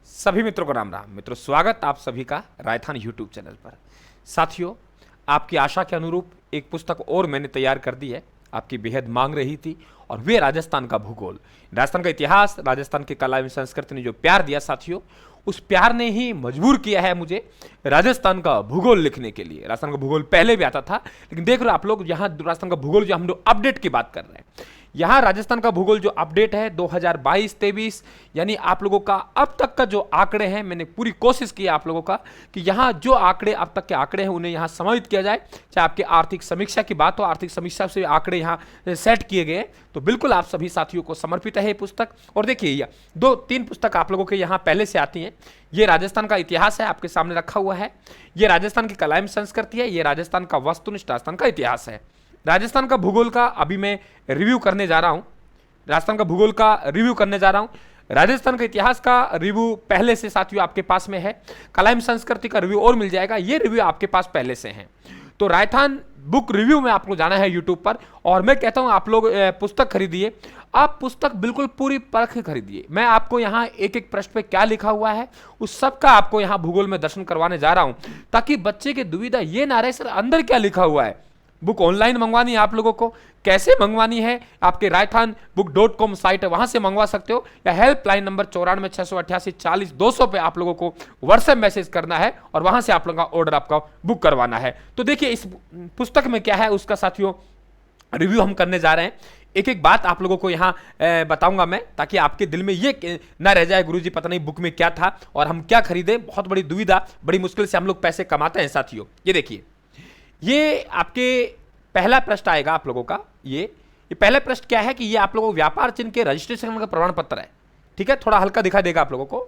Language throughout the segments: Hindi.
सभी मित्रों को राम राम। मित्रों, स्वागत आप सभी का रायथान यूट्यूब चैनल पर। साथियों, आपकी आशा के अनुरूप एक पुस्तक और मैंने तैयार कर दी है, आपकी बेहद मांग रही थी, और वे राजस्थान का भूगोल, राजस्थान का इतिहास, राजस्थान की कला एवं संस्कृति ने जो प्यार दिया साथियों, उस प्यार ने ही मजबूर किया है मुझे राजस्थान का भूगोल लिखने के लिए। राजस्थान का भूगोल पहले भी आता था, लेकिन देख रहे हो आप लोग, यहाँ राजस्थान का भूगोल जो हम लोग अपडेट की बात कर रहे हैं, यहाँ राजस्थान का भूगोल जो अपडेट है 2022-23, यानी आप लोगों का अब तक का जो आंकड़े हैं, मैंने पूरी कोशिश की है आप लोगों का कि यहाँ जो आंकड़े अब तक के आंकड़े हैं उन्हें यहाँ समाहित किया जाए। चाहे आपके आर्थिक समीक्षा की बात हो, आर्थिक समीक्षा से आंकड़े यहाँ सेट किए गए, तो बिल्कुल आप सभी साथियों को समर्पित है ये पुस्तक। और देखिए, ये 2-3 पुस्तक आप लोगों के यहाँ पहले से आती हैं। ये राजस्थान का इतिहास है, आपके सामने रखा हुआ है। ये राजस्थान की कला एवं संस्कृति है। ये राजस्थान का वस्तुनिष्ठ राजस्थान का इतिहास है। राजस्थान का भूगोल का अभी मैं रिव्यू करने जा रहा हूं। राजस्थान का भूगोल का रिव्यू करने जा रहा हूं। राजस्थान के इतिहास का रिव्यू पहले से साथियों आपके पास में है। कला एवं संस्कृति का रिव्यू और मिल जाएगा, ये रिव्यू आपके पास पहले से है। तो रायथान बुक रिव्यू में आपको जाना है यूट्यूब पर, और मैं कहता हूं आप लोग पुस्तक खरीदिए। आप पुस्तक बिल्कुल पूरी परख खरीदिए। मैं आपको यहाँ एक एक पृष्ठ पे क्या लिखा हुआ है उस सब का आपको यहाँ भूगोल में दर्शन करवाने जा रहा हूं, ताकि बच्चे की दुविधा ये ना रहे सर अंदर क्या लिखा हुआ है। बुक ऑनलाइन मंगवानी है आप लोगों को, कैसे मंगवानी है? आपके रायथानबुक.com साइट है, वहां से मंगवा सकते हो, या हेल्पलाइन नंबर 94 688 40 200 पे आप लोगों को व्हाट्सएप मैसेज करना है और वहां से आप लोगों का ऑर्डर आपका बुक करवाना है। तो देखिए इस पुस्तक में क्या है उसका साथियों रिव्यू हम करने जा रहे हैं। एक एक बात आप लोगों को यहाँ बताऊंगा मैं, ताकि आपके दिल में ये ना रह जाए गुरुजी पता नहीं बुक में क्या था और हम क्या खरीदे। बहुत बड़ी दुविधा, बड़ी मुश्किल से हम लोग पैसे कमाते हैं साथियों। ये देखिए, ये आपके पहला प्रश्न आएगा आप लोगों का। ये पहला प्रश्न क्या है कि ये आप लोगों को व्यापार चिन्ह के रजिस्ट्रेशन का प्रमाण पत्र है। ठीक है, थोड़ा हल्का दिखा देगा आप लोगों को।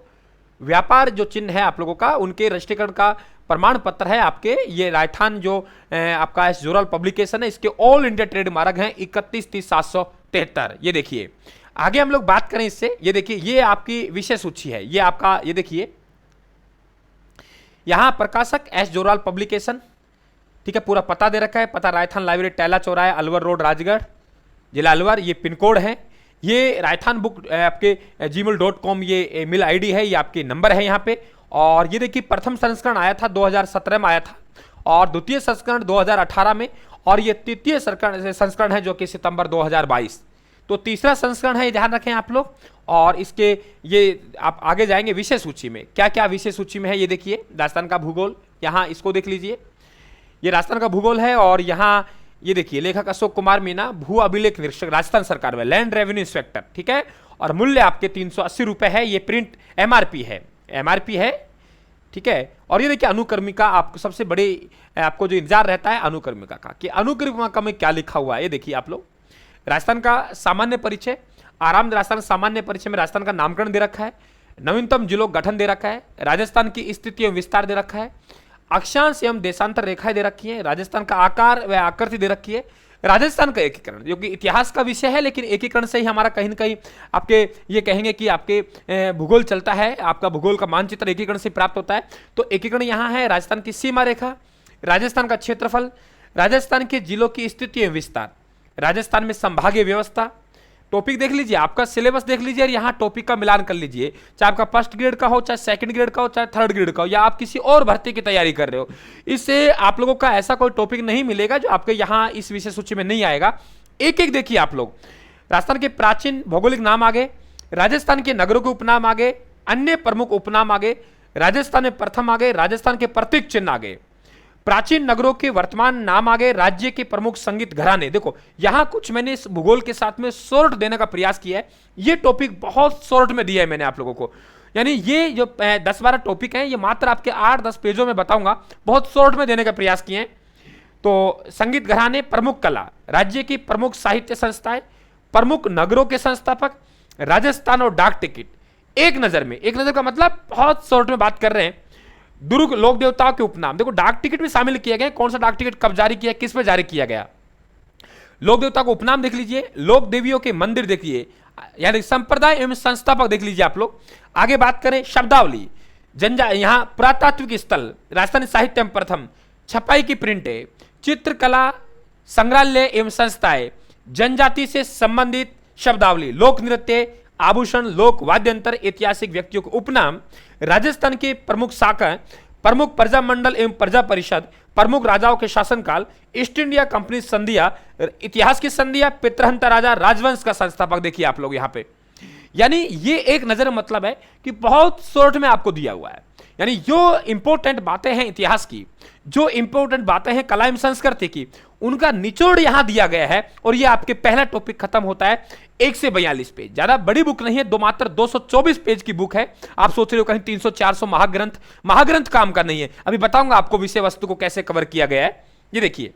व्यापार जो चिन्ह है आप लोगों का, उनके रजिस्ट्रेशन का प्रमाण पत्र है आपके। ये रायथान जो आपका जोरल पब्लिकेशन है, इसके ऑल इंडिया ट्रेड मार्क हैं 31-30-773। ये देखिए, आगे हम लोग बात करें इससे। ये देखिए, ये आपकी विषय सूची है। ये आपका, ये देखिए यहां प्रकाशक एस जोराल पब्लिकेशन, ठीक है, पूरा पता दे रखा है। पता रायथान लाइब्रेरी, टैला चौराहा, अलवर रोड, राजगढ़, जिला अलवर। ये पिन कोड है। ये रायथान बुक आपके gmail.com ये मेल आईडी है, ये आपके नंबर है यहाँ पे। और ये देखिए, प्रथम संस्करण आया था 2017 में आया था, और द्वितीय संस्करण 2018 में, और ये तृतीय संस्करण है जो कि सितंबर 2022। तो तीसरा संस्करण है, ध्यान रखें आप लोग। और इसके ये आप आगे जाएंगे विषय सूची में, क्या क्या विषय सूची में है। ये देखिए राजस्थान का भूगोल, यहाँ इसको देख लीजिए, ये राजस्थान का भूगोल है। और यहाँ ये देखिए, लेखक अशोक कुमार मीना, भू अभिलेख निरीक्षक राजस्थान सरकार में, लैंड रेवेन्यू इंस्पेक्टर, ठीक है। और मूल्य आपके 380 रुपए है। ये प्रिंट एमआरपी है, एमआरपी है, ठीक है। और ये देखिए अनुक्रमिका, आपको सबसे बड़ी आपको जो इंतजार रहता है अनुक्रमिका का, कि अनुक्रमिका में क्या लिखा हुआ है। ये देखिए आप लोग, राजस्थान का सामान्य परिचय, आराम राजस्थान सामान्य परिचय में राजस्थान का नामकरण दे रखा है, नवीनतम जिलों गठन दे रखा है, राजस्थान की स्थिति एवं विस्तार दे रखा है, अक्षांश एवं देशांतर रेखाएं दे रखी है, राजस्थान का आकार व आकृति दे रखी है, राजस्थान का एकीकरण, जो कि इतिहास का विषय है, लेकिन एकीकरण से ही हमारा कहीं ना कहीं आपके ये कहेंगे कि आपके भूगोल चलता है, आपका भूगोल का मानचित्र एकीकरण से प्राप्त होता है। तो एकीकरण यहाँ है राजस्थान की सीमा रेखा, राजस्थान का क्षेत्रफल, राजस्थान के जिलों की स्थिति एवं विस्तार, राजस्थान में संभागीय व्यवस्था। टॉपिक देख लीजिए, आपका सिलेबस देख लीजिए, और यहाँ टॉपिक का मिलान कर लीजिए, चाहे आपका फर्स्ट ग्रेड का हो, चाहे सेकंड ग्रेड का हो, चाहे थर्ड ग्रेड का हो, या आप किसी और भर्ती की तैयारी कर रहे हो। इससे आप लोगों का ऐसा कोई टॉपिक नहीं मिलेगा जो आपके यहाँ इस विषय सूची में नहीं आएगा। एक एक देखिए आप लोग, राजस्थान के प्राचीन भौगोलिक नाम आगे, राजस्थान के नगरों के उपनाम आगे, अन्य प्रमुख उपनाम आगे, राजस्थान में प्रथम आगे, राजस्थान के प्रतीक चिन्ह आगे, प्राचीन नगरों के वर्तमान नाम आगे, राज्य के प्रमुख संगीत घराने। देखो यहां कुछ मैंने इस भूगोल के साथ में शॉर्ट देने का प्रयास किया है। ये टॉपिक बहुत शॉर्ट में दिया है मैंने आप लोगों को, यानी ये जो 10-12 टॉपिक हैं, ये मात्र आपके 8-10 पेजों में बताऊंगा, बहुत शॉर्ट में देने का प्रयास किए हैं। तो संगीत घराने, प्रमुख कला, राज्य की प्रमुख साहित्य संस्थाएं, प्रमुख नगरों के संस्थापक, राजस्थान और डाक टिकट। एक नजर में, एक नजर का मतलब बहुत शॉर्ट में बात कर रहे हैं। दुर्ग लोक देवताओं के उपनाम, देखो डाक टिकट भी शामिल किया गया, कौन सा डाक टिकट कब जारी किया, किस पे जारी किया गया। लोक देवता को उपनाम देख लीजिए, लोक देवियों के मंदिर देखिए, यानी संप्रदाय एवं संस्थापक देख लीजिए आप लोग। आगे बात करें शब्दावली, यहां पुरातात्विक स्थल, राजस्थानी साहित्य में प्रथम, छपाई की प्रिंटें, चित्रकला संग्रहालय एवं संस्थाएं, जनजाति से संबंधित शब्दावली, लोक नृत्य, आभूषण, लोक, वाद्यंतर, ऐतिहासिक व्यक्तियों के उपनाम, राजस्थान के प्रमुख शाखा, प्रमुख प्रजा मंडल एवं प्रजा परिषद, प्रमुख राजाओं के शासनकाल, ईस्ट इंडिया कंपनी संधियां, इतिहास की संधियां, पितृहंता राजा, राजवंश का संस्थापक। देखिए आप लोग यहां पे, यानी ये एक नजर मतलब है कि बहुत शॉर्ट में आपको दिया हुआ है। यानी जो इंपॉर्टेंट बातें हैं इतिहास की, जो इंपॉर्टेंट बातें हैं कला एवं संस्कृति की, उनका निचोड़ यहां दिया गया है। और ये आपके पहला टॉपिक खत्म होता है 1 से 42 पेज। ज्यादा बड़ी बुक नहीं है, मात्र 224 पेज की बुक है। आप सोच रहे हो कहीं 300-400 महाग्रंथ काम का नहीं है। अभी बताऊंगा आपको विषय वस्तु को कैसे कवर किया गया है। ये देखिए,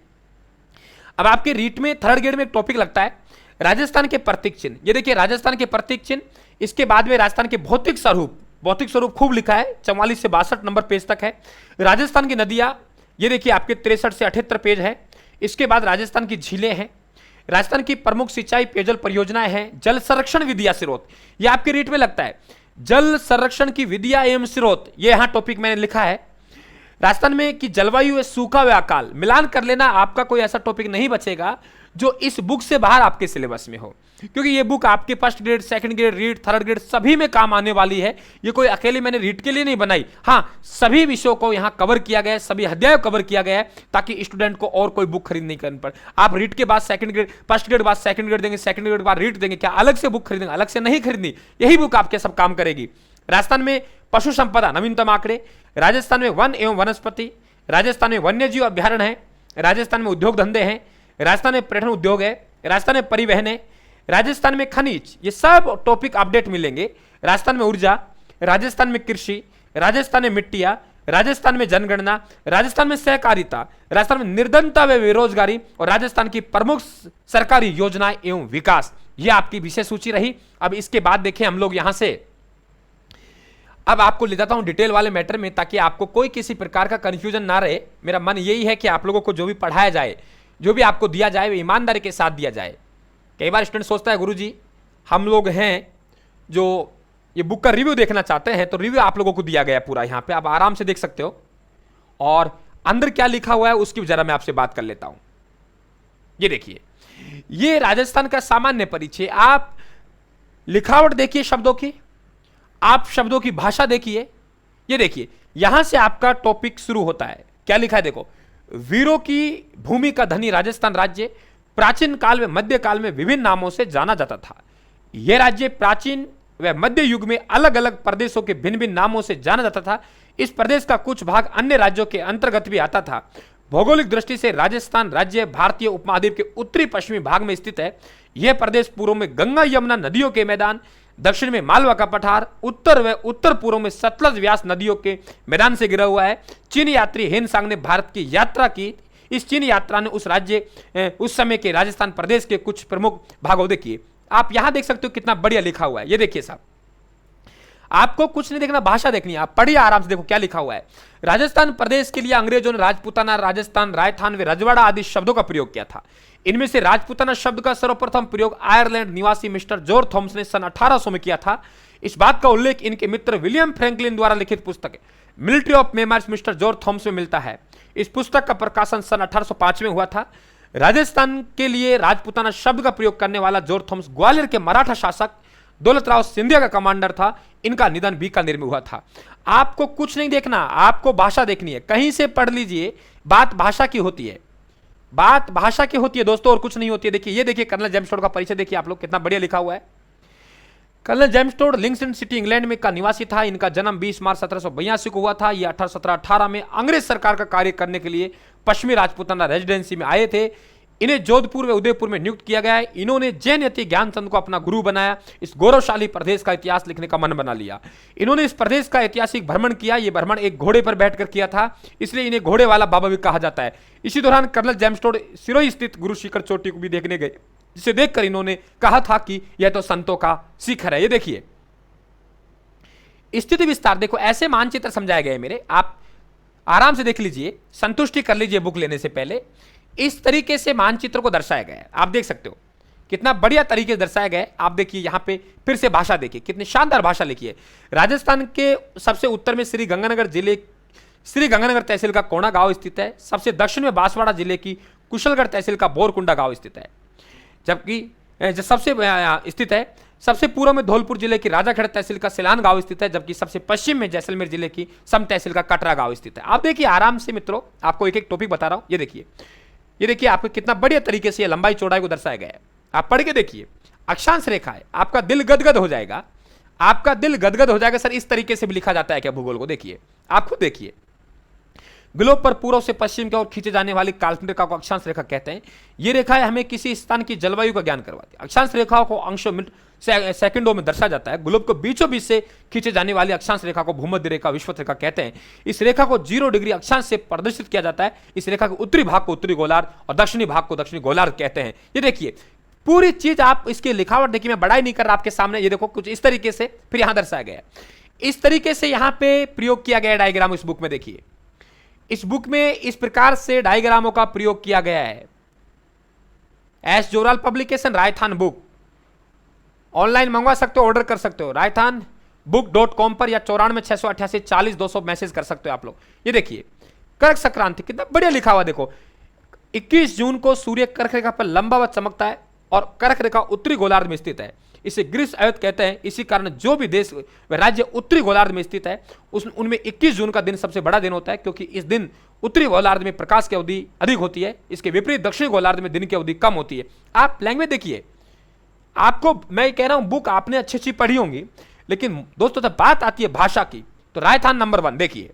अब आपके रीट में थर्ड ग्रेड में एक टॉपिक लगता है राजस्थान के प्रतीक चिन्ह। ये देखिए राजस्थान के प्रतीक चिन्ह, इसके बाद में राजस्थान के भौतिक स्वरूप खूब लिखा है, 44 से 62 नंबर पेज तक है। राजस्थान की नदियां, ये देखिए आपके 63 से 78 पेज है। इसके बाद राजस्थान की झीलें हैं, राजस्थान की प्रमुख सिंचाई पेयजल परियोजनाएं हैं, जल संरक्षण विधिया स्रोत, ये आपके रीट में लगता है। जल संरक्षण की विधिया एवं स्रोत, ये यहां टॉपिक मैंने लिखा है। राजस्थान में की जलवायु है, सूखा व अकाल, मिलान कर लेना, आपका कोई ऐसा टॉपिक नहीं बचेगा जो इस बुक से बाहर आपके सिलेबस में हो, क्योंकि ये बुक आपके first grade, second grade, read, third grade सभी में काम आने वाली है। ये कोई अकेले मैंने रीड के लिए नहीं बनाई। हाँ, सभी विषयों को यहां कवर किया गया है, सभी अध्याय कवर किया गया है, ताकि स्टूडेंट को और कोई बुक खरीद नहीं करनी पड़े। आप रीड के बाद सेकंड ग्रेड, फर्स्ट ग्रेड बाद सेकंड ग्रेड देंगे, सेकंड ग्रेड बाद रीड देंगे, क्या अलग से बुक खरीदेंगे? अलग से नहीं खरीदनी, यही बुक आपके सब काम करेगी। राजस्थान में पशु संपदा, नवीनतम आंकड़े, राजस्थान में वन एवं वनस्पति, राजस्थान में वन्यजीव अभ्यारण्य है, राजस्थान में उद्योग धंधे हैं, राजस्थान में पर्यटन उद्योग है, राजस्थान में परिवहन है, राजस्थान में खनिज, ये सब टॉपिक अपडेट मिलेंगे। राजस्थान में ऊर्जा, राजस्थान में कृषि, राजस्थान में मिट्टियां, राजस्थान में जनगणना, राजस्थान में सहकारिता, राजस्थान में निर्धनता व बेरोजगारी, और राजस्थान की प्रमुख सरकारी योजनाएं एवं विकास। ये आपकी विषय सूची रही। अब इसके बाद देखें हम लोग यहां से, अब आपको ले जाता हूं डिटेल वाले मैटर में, ताकि आपको कोई किसी प्रकार का कंफ्यूजन ना रहे। मेरा मन यही है कि आप लोगों को जो भी पढ़ाया जाए, जो भी आपको दिया जाए, वो ईमानदारी के साथ दिया जाए। कई बार स्टूडेंट सोचता है गुरुजी हम लोग हैं जो ये बुक का रिव्यू देखना चाहते हैं, तो रिव्यू आप लोगों को दिया गया पूरा, यहां पे आप आराम से देख सकते हो। और अंदर क्या लिखा हुआ है उसकी जरा मैं आपसे बात कर लेता हूं। ये देखिए, ये राजस्थान का सामान्य परिचय। आप लिखावट देखिए शब्दों की, आप शब्दों की भाषा देखिए। ये देखिए यहां से आपका टॉपिक शुरू होता है। क्या लिखा है देखो, वीरों की भूमि का धनी राजस्थान राज्य प्राचीन काल में मध्य काल में विभिन्न नामों से जाना जाता था। यह राज्य प्राचीन व मध्य युग में अलग अलग प्रदेशों के भिन्न भिन्न नामों से जाना जाता था। इस प्रदेश का कुछ भाग अन्य राज्यों के अंतर्गत भी आता था। भौगोलिक दृष्टि से राजस्थान राज्य भारतीय उपमहाद्वीप के उत्तरी पश्चिमी भाग में स्थित है। यह प्रदेश पूर्व में गंगा यमुना नदियों के मैदान, दक्षिण में मालवा का पठार, उत्तर व उत्तर पूर्व में सतलज व्यास नदियों के मैदान से घिरा हुआ है। चीन यात्री हेनसांग ने भारत की यात्रा की। इस चीन यात्रा ने उस समय के राजस्थान प्रदेश के कुछ प्रमुख भागों, देखिए आप यहां देख सकते हो कितना बढ़िया लिखा हुआ है। ये देखिए साहब, आपको कुछ नहीं देखना, भाषा देखनी है, आप पढ़िए आराम से। देखो क्या लिखा हुआ है। राजस्थान प्रदेश के लिए अंग्रेजों ने राजपूताना, राजस्थान, रायथान व रजवाड़ा आदि शब्दों का प्रयोग किया था। इनमें से राजपूताना शब्द का सर्वप्रथम प्रयोग आयरलैंड निवासी मिस्टर जॉर्ज थॉमस ने सन 1800 में किया था। इस बात का उल्लेख इनके मित्र विलियम फ्रैंकलिन द्वारा लिखित पुस्तक military of memories mister George Thomas में मिलता है। इस पुस्तक का प्रकाशन सन 1805 में हुआ था। राजस्थान के लिए राजपूताना शब्द का प्रयोग करने वाला जॉर्ज थॉमस ग्वालियर के मराठा शासक दौलतराव सिंधिया का कमांडर था। इनका निधन बीकानेर में हुआ था। आपको कुछ नहीं देखना, आपको भाषा देखनी है, कहीं से पढ़ लीजिए। बात भाषा की होती है, बात भाषा की होती है दोस्तों, और कुछ नहीं होती है। देखिए, ये देखिए कर्नल जेम्स टोड का परिचय देखिए आप लोग, कितना बढ़िया लिखा हुआ है। Colonel James Tod Islington city England में का निवासी था। इनका जन्म 20 मार्च 1782 को हुआ था। ये 1817-18 में अंग्रेज सरकार का कार्य करने के लिए पश्चिमी राजपूताना रेजिडेंसी में आए थे। इन्हें जोधपुर व उदयपुर में नियुक्त किया गया है। इन्होंने जैन यति ज्ञानचंद को अपना गुरु बनाया। इस गौरवशाली प्रदेश का इतिहास लिखने का मन बना लिया। इन्होंने इस प्रदेश का ऐतिहासिक भ्रमण किया। यह भ्रमण एक घोड़े पर बैठकर किया था, इसलिए इन्हें घोड़े वाला बाबा भी कहा जाता है। इसी दौरान कर्नल जेम्स टोड सिरोही स्थित गुरु शिखर चोटी को भी देखने गए, जिसे देखकर इन्होंने कहा था कि यह तो संतों का शिखर है। ये देखिए स्थिति विस्तार, देखो ऐसे मानचित्र समझाए गए मेरे, आप आराम से देख लीजिए, संतुष्टि कर लीजिए बुक लेने से पहले। इस तरीके से मानचित्र को दर्शाया गया है, आप देख सकते हो कितना बढ़िया तरीके से दर्शाया गया है। आप देखिए यहां पे फिर से भाषा देखिए, कितनी शानदार भाषा लिखी है। राजस्थान के सबसे उत्तर में श्री गंगानगर तहसील का कोणा गांव स्थित है। सबसे दक्षिण में बांसवाड़ा जिले की कुशलगढ़ तहसील का बोरकुंडा गांव स्थित है। जबकि जो सबसे स्थित है, सबसे पूर्व में धौलपुर जिले की राजाखेड़ा तहसील का सिलान गांव स्थित है, जबकि सबसे पश्चिम में जैसलमेर जिले की सम तहसील का कटरा गांव स्थित है। आप देखिए आराम से मित्रों, आपको एक एक टॉपिक बता रहा हूं। ये देखिए आपको कितना बढ़िया तरीके से लंबाई चौड़ाई को दर्शाया गया है। आप पढ़ के देखिए, अक्षांश रेखा है, आपका दिल गदगद हो जाएगा, आपका दिल गदगद हो जाएगा। सर इस तरीके से भी लिखा जाता है क्या भूगोल को? देखिए, आप खुद देखिए, ग्लोब पर पूर्व से पश्चिम की ओर खींचे जाने वाली काल्पनिक रेखा को अक्षांश रेखा कहते हैं। ये रेखाएं हमें किसी स्थान की जलवायु का ज्ञान करवाती है। अक्षांश रेखाओं को अंशों मिनट सेकंडों में दर्शाया जाता है। ग्लोब को बीचों बीच से खींचे जाने वाली अक्षांश रेखा को भूमध्य रेखा, विषुवत रेखा कहते हैं। इस रेखा को 0 डिग्री अक्षांश से प्रदर्शित किया जाता है। इस रेखा के उत्तरी भाग को उत्तरी गोलार्ध और दक्षिणी भाग को दक्षिणी गोलार्ध कहते हैं। ये देखिए पूरी चीज, आप इसकी लिखावट देखिए, मैं बड़ाई नहीं कर रहा आपके सामने। ये देखो कुछ इस तरीके से फिर यहां दर्शाया गया है। इस तरीके से यहां पे प्रयोग किया गया डायग्राम इस बुक में। देखिए इस बुक में इस प्रकार से डायग्रामों का प्रयोग किया गया है। एस जोराल पब्लिकेशन, रायथान बुक, ऑनलाइन मंगवा सकते हो, ऑर्डर कर सकते हो रायथान book.com पर, या 94,688,40,200 मैसेज कर सकते हो आप लोग। ये देखिए कर्क संक्रांति कितना बढ़िया लिखा हुआ। देखो 21 जून को सूर्य कर्क रेखा पर लंबावत चमकता है और कर्क रेखा उत्तरी गोलार्ध में स्थित है। इसे ग्रीष्म अवध कहते हैं। इसी कारण जो भी देश व राज्य उत्तरी गोलार्ध में स्थित है उनमें 21 जून का दिन सबसे बड़ा दिन होता है, क्योंकि इस दिन उत्तरी गोलार्ध में प्रकाश की अवधि अधिक होती है। इसके विपरीत दक्षिणी गोलार्ध में दिन की अवधि कम होती है। आप लैंग्वेज देखिए, आपको मैं कह रहा हूं बुक आपने अच्छी अच्छी पढ़ी होंगी, लेकिन दोस्तों जब बात आती है भाषा की तो रायथान नंबर 1। देखिए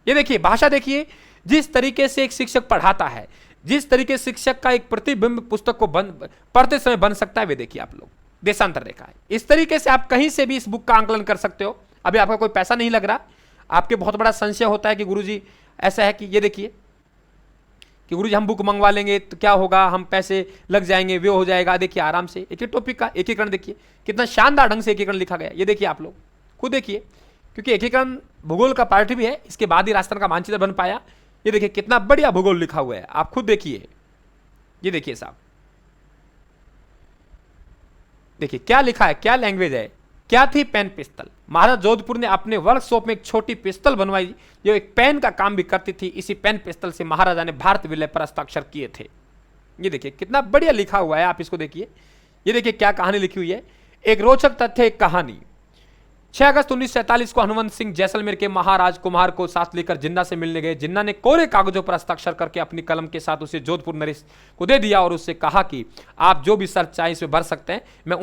ये देखिए भाषा देखिए, जिस तरीके से एक शिक्षक पढ़ाता है, जिस तरीके से शिक्षक का एक प्रतिबिंब पुस्तक को पढ़ते समय बन सकता है, वे देखिए आप लोग देशांतर रेखा है। इस तरीके से आप कहीं से भी इस बुक का आंकलन कर सकते हो। अभी आपका कोई पैसा नहीं लग रहा, आपके बहुत बड़ा संशय होता है कि गुरुजी ऐसा है कि ये देखिए कि गुरुजी हम बुक मंगवा लेंगे तो क्या होगा, हम पैसे लग जाएंगे, वो हो जाएगा। देखिए आराम से एक एक टॉपिक का एकीकरण देखिए, कितना शानदार ढंग से एकीकरण लिखा गया। ये देखिए आप लोग खुद देखिए, क्योंकि एकीकरण भूगोल का पार्ट भी है, इसके बाद ही राजस्थान का मानचित्र बन पाया। ये देखिए कितना बढ़िया भूगोल लिखा हुआ है, आप खुद देखिए। ये देखिए साहब, देखिए क्या लिखा है, क्या लैंग्वेज है। क्या थी पेन पिस्तल? महाराज जोधपुर ने अपने वर्कशॉप में एक छोटी पिस्तल बनवाई जो एक पेन का काम भी करती थी। इसी पेन पिस्तल से महाराजा ने भारत विलय पर हस्ताक्षर किए थे। ये देखिए कितना बढ़िया लिखा हुआ है, आप इसको देखिए। ये देखिए क्या कहानी लिखी हुई है, एक रोचक तथ्य, एक कहानी। 6 अगस्त 1947 को हनुमंत सिंह जैसलमेर के महाराज कुमार को साथ लेकर जिन्ना से मिलने गए। जिन्ना ने कोरे कागजों पर हस्ताक्षर करके अपनी कलम के साथ उसे जोधपुर नरेश को दे दिया और उससे कहा कि आप जो भी शर्त चाहे इसमें भर सकते हैं, मैं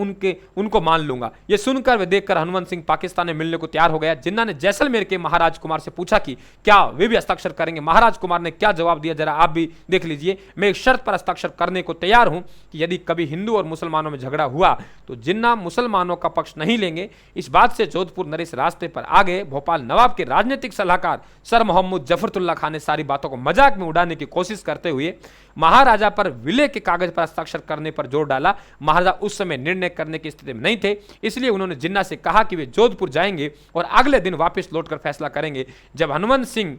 उनको मान लूंगा। यह सुनकर वे देखकर हनुमंत सिंह पाकिस्तान में मिलने को तैयार हो गया। जिन्ना ने जैसलमेर के महाराज कुमार से पूछा कि क्या वे भी हस्ताक्षर करेंगे। महाराज कुमार ने क्या जवाब दिया, जरा आप भी देख लीजिए। मैं एक शर्त पर हस्ताक्षर करने को तैयार हूं कि यदि कभी हिंदू और मुसलमानों में झगड़ा हुआ तो जिन्ना मुसलमानों का पक्ष नहीं लेंगे। इस बात से जोधपुर नरेश रास्ते पर आ गए। भोपाल नवाब के राजनीतिक सलाहकार सर मोहम्मद जफरतुल्ला खान ने सारी बातों को मजाक में उड़ाने की कोशिश करते हुए महाराजा पर विलय के कागज पर हस्ताक्षर करने पर जोर डाला। महाराजा उस समय निर्णय करने की स्थिति में नहीं थे, इसलिए उन्होंने जिन्ना से कहा कि वे जोधपुर जाएंगे और अगले दिन वापस लौटकर फैसला करेंगे। जब हनुमंत सिंह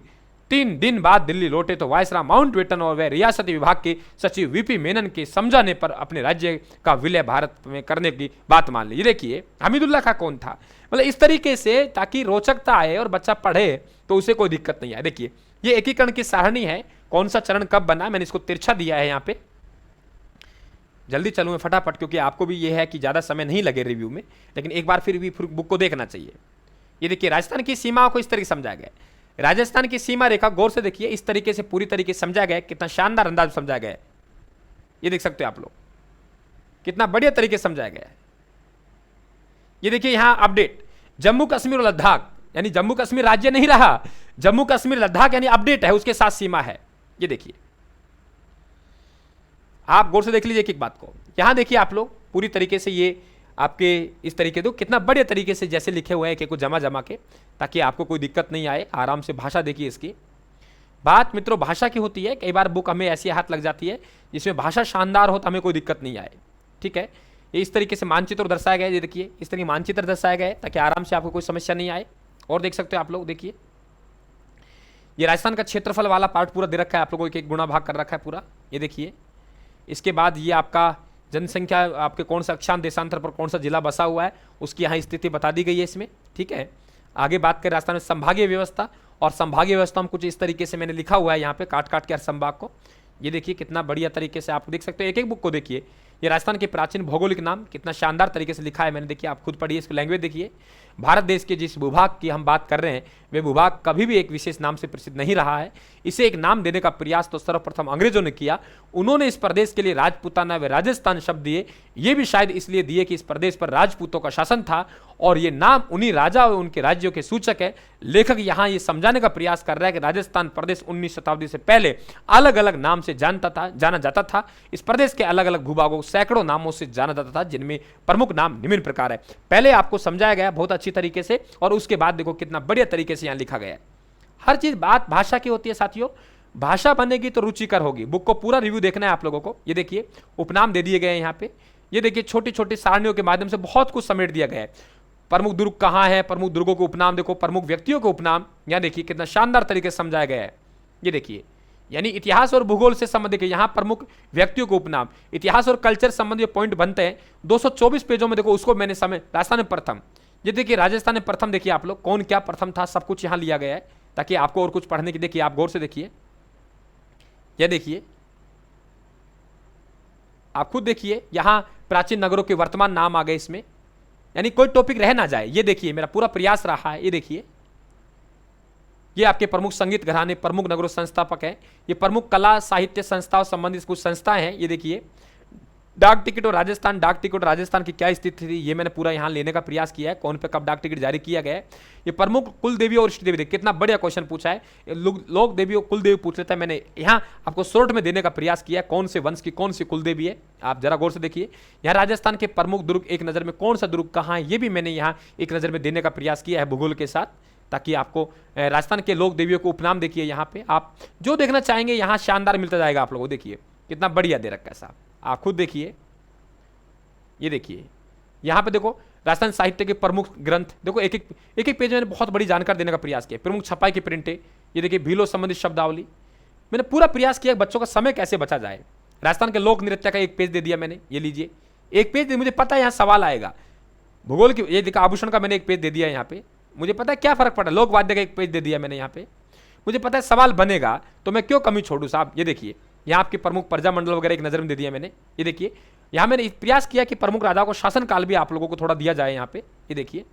3 दिन बाद दिल्ली लौटे तो वायसराय माउंटबेटन और वह रियासती विभाग के सचिव वीपी मेनन के समझाने पर अपने राज्य का विलय भारत में करने की बात मान ली। ये देखिए हमीदुल्ला खां कौन था, मतलब इस तरीके से ताकि रोचकता आए और बच्चा पढ़े तो उसे कोई दिक्कत नहीं आए। देखिए ये एकीकरण की सारणी है, कौन सा चरण कब बना, मैंने इसको तिरछा दिया है यहाँ पे। जल्दी चलूँ फटाफट, क्योंकि आपको भी ये है कि ज़्यादा समय नहीं लगे रिव्यू में, लेकिन एक बार फिर भी बुक को देखना चाहिए। ये देखिए राजस्थान की सीमाओं को इस तरीके समझा गया। राजस्थान की सीमा रेखा गौर से देखिए, इस तरीके से पूरी तरीके से समझा गया, कितना शानदार अंदाज समझा गया है। ये देख सकते हो आप लोग, कितना बढ़िया तरीके से समझाया गया है। ये देखिए यहां अपडेट, जम्मू कश्मीर और लद्दाख, यानी जम्मू कश्मीर राज्य नहीं रहा, जम्मू कश्मीर लद्दाख यानी अपडेट है, उसके साथ सीमा है। ये देखिए आप गौर से देख लीजिए एक बात को। यहां देखिए आप लोग पूरी तरीके से ये आपके इस तरीके दो, कितना बढ़िया तरीके से जैसे लिखे हुए हैं कि को जमा के, ताकि आपको कोई दिक्कत नहीं आए। आराम से भाषा देखिए इसकी। बात मित्रों भाषा की होती है, कई बार बुक हमें ऐसी हाथ लग जाती है जिसमें भाषा शानदार हो तो हमें कोई दिक्कत नहीं आए, ठीक है। ये इस तरीके से मानचित्र दर्शाया गया है, ये देखिए इस तरीके मानचित्र दर्शाया गया है ताकि आराम से आपको कोई समस्या नहीं आए। और देख सकते हो आप लोग, देखिए ये राजस्थान का क्षेत्रफल वाला पार्ट पूरा दे रखा है आप लोगों को, एक गुणा भाग कर रखा है पूरा। ये देखिए इसके बाद ये आपका जनसंख्या, आपके कौन सा अक्षांश देशांतर पर कौन सा जिला बसा हुआ है उसकी यहाँ स्थिति बता दी गई है इसमें, ठीक है। आगे बात करें राजस्थान में संभागीय व्यवस्था, और संभागीय व्यवस्था में कुछ इस तरीके से मैंने लिखा हुआ है यहाँ पे काट के हर संभाग को। ये देखिए कितना बढ़िया तरीके से आप देख सकते हो, एक एक बुक को देखिए ये राजस्थान के प्राचीन भौगोलिक नाम कितना शानदार तरीके से लिखा है मैंने, देखिए आप खुद पढ़िए, इसकी लैंग्वेज देखिए। भारत देश के जिस भूभाग की हम बात कर रहे हैं वे भूभाग कभी भी एक विशेष नाम से प्रसिद्ध नहीं रहा है। इसे एक नाम देने का प्रयास तो सर्वप्रथम अंग्रेजों ने किया। उन्होंने इस प्रदेश के लिए राजपूताना व राजस्थान शब्द दिए, ये भी शायद इसलिए दिए कि इस प्रदेश पर राजपूतों का शासन था और ये नाम उन्हीं राजा और उनके राज्यों के सूचक है। लेखक यहाँ ये समझाने का प्रयास कर रहा है कि राजस्थान प्रदेश 19वीं शताब्दी से पहले अलग अलग नाम से जाना जाता था। इस प्रदेश के अलग अलग भूभागों को सैकड़ों नामों से जाना जाता था, जिनमें प्रमुख नाम निम्न प्रकार है। पहले आपको समझाया गया बहुत अच्छी तरीके से और उसके बाद देखो कितना बढ़िया तरीके से यहाँ लिखा गया है। हर चीज बात भाषा की होती है साथियों, भाषा बनेगी तो रुचिकर होगी। बुक को पूरा रिव्यू देखना है आप लोगों को। ये देखिए उपनाम दे दिए गए हैं यहाँ पे, ये देखिए छोटी छोटी सारणियों के माध्यम से बहुत कुछ समेट दिया गया है। प्रमुख दुर्ग कहाँ है, प्रमुख दुर्गों के उपनाम देखो, प्रमुख व्यक्तियों के उपनाम, यहाँ देखिए कितना शानदार तरीके से समझाया गया है। ये देखिए यानी इतिहास और भूगोल से संबंधित देखिए यहाँ प्रमुख व्यक्तियों को उपनाम, इतिहास और कल्चर संबंधी पॉइंट बनते हैं 224 पेजों में। देखो उसको मैंने समय राजस्थान में प्रथम, ये देखिए राजस्थान में प्रथम, देखिए आप लोग कौन क्या प्रथम था सब कुछ यहाँ लिया गया है ताकि आपको और कुछ पढ़ने की, देखिए आप गौर से देखिए, यह देखिए आप खुद देखिए यहाँ प्राचीन नगरों के वर्तमान नाम आ गए इसमें, यानी कोई टॉपिक रह ना जाए। ये देखिए मेरा पूरा प्रयास रहा है। ये देखिए ये आपके प्रमुख संगीत घराने, प्रमुख नगरों संस्थापक है, ये प्रमुख कला साहित्य संस्थाओं संबंधित कुछ संस्थाएं हैं। ये देखिए डाक टिकट और राजस्थान, डाक टिकट राजस्थान की क्या स्थिति थी ये मैंने पूरा यहाँ लेने का प्रयास किया है, कौन पे कब डाक टिकट जारी किया गया है। ये प्रमुख कुल देवी और इष्ट देवी, देखिए कितना बढ़िया क्वेश्चन पूछा है। लोक देवी और कुल देवी पूछ लेता है, मैंने यहाँ आपको शॉर्ट में देने का प्रयास किया है कौन से वंश की कौन सी कुल देवी है। आप जरा गौर से देखिए यहाँ राजस्थान के प्रमुख दुर्ग एक नजर में कौन सा दुर्ग कहाँ है ये भी मैंने यहाँ एक नजर में देने का प्रयास किया है भूगोल के साथ, ताकि आपको राजस्थान के लोक देवियों को उपनाम देखिए। यहाँ पे आप जो देखना चाहेंगे यहाँ शानदार मिलता जाएगा आप लोगों को। देखिए कितना बढ़िया दे रखा है साहब, आप खुद देखिए। ये देखिए यहाँ पे देखो राजस्थान साहित्य के प्रमुख ग्रंथ, देखो एक एक पेज में बहुत बड़ी जानकारी देने का प्रयास किया। प्रमुख छपाई की प्रिंटें, ये देखिए भीलों संबंधित शब्दावली, मैंने पूरा प्रयास किया बच्चों का समय कैसे बचा जाए। राजस्थान के लोक नृत्य का एक पेज दे दिया मैंने, ये लीजिए एक पेज, मुझे पता है यहाँ सवाल आएगा। भूगोल की ये देखा आभूषण का मैंने एक पेज दे दिया यहाँ पे, मुझे पता है क्या फर्क पड़ा। लोक वाद्य का एक पेज दे दिया मैंने यहाँ पे, मुझे पता है सवाल बनेगा तो मैं क्यों कमी छोड़ू साहब। ये देखिए यहाँ आपके प्रमुख प्रजा मंडल वगैरह एक नजर में दे दिया मैंने। ये देखिए यहाँ मैंने प्रयास किया कि प्रमुख राजाओं को शासन काल भी आप लोगों को थोड़ा दिया जाए यहाँ पे। ये देखिए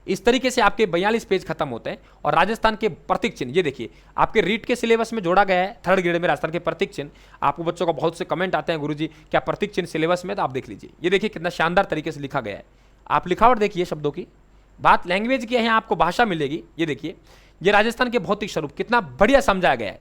इस तरीके से आपके 42 पेज खत्म होते हैं। और राजस्थान के प्रतीक चिन्ह, ये देखिए आपके रीट के सिलेबस में जोड़ा गया है, थर्ड ग्रेड में राजस्थान के प्रतीक चिन्ह। आपको बच्चों का बहुत से कमेंट आते हैं गुरुजी क्या प्रतीक चिन्ह सिलेबस में, तो आप देख लीजिए। ये देखिए कितना शानदार तरीके से लिखा गया है। आप लिखावट देखिए शब्दों की, बात लैंग्वेज की है, आपको भाषा मिलेगी। ये देखिए ये राजस्थान के भौतिक स्वरूप कितना बढ़िया समझाया गया है।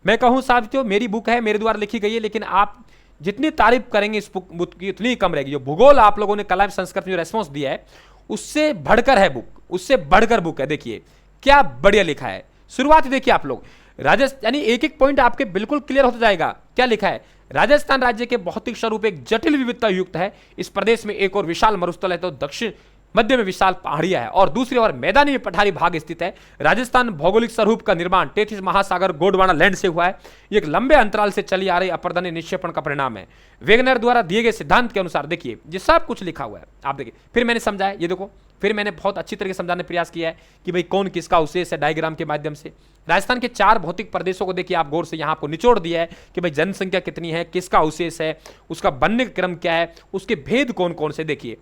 मैं कहूँ साथियों मेरी बुक है, मेरे द्वारा लिखी गई है, लेकिन आप जितनी तारीफ करेंगे इस बुक की उतनी ही कम रहेगी। जो भूगोल आप लोगों ने कला संस्कृत में जो रेस्पॉन्स दिया है उससे बढ़कर है बुक, उससे बढ़कर बुक है। देखिए क्या बढ़िया लिखा है। शुरुआत देखिए आप लोग राजस्थान, यानी एक एक पॉइंट आपके बिल्कुल क्लियर होता जाएगा। क्या लिखा है, राजस्थान राज्य के भौतिक स्वरूप एक जटिल विविधता युक्त है। इस प्रदेश में एक और विशाल मरुस्थल है तो दक्षिण मध्य में विशाल पहाड़ियां है और दूसरी ओर मैदानी में पठारी भाग स्थित है। राजस्थान भौगोलिक स्वरूप का निर्माण 33 महासागर गोंडवाना लैंड से हुआ है। ये एक लंबे अंतराल से चली आ रही अपरदनीय निक्षेपण का परिणाम है। वेगनर द्वारा दिए गए सिद्धांत के अनुसार देखिए ये सब कुछ लिखा हुआ है। आप देखिए फिर मैंने समझाया, ये देखो फिर मैंने बहुत अच्छी तरीके से समझाने का प्रयास किया है कि भाई कौन किसका अवशेष है डायग्राम के माध्यम से। राजस्थान के 4 भौतिक प्रदेशों को देखिए आप गौर से, यहाँ आपको निचोड़ दिया है कि भाई जनसंख्या कितनी है, किसका अवशेष है, उसका बनने का क्रम क्या है, उसके भेद कौन कौन से। देखिए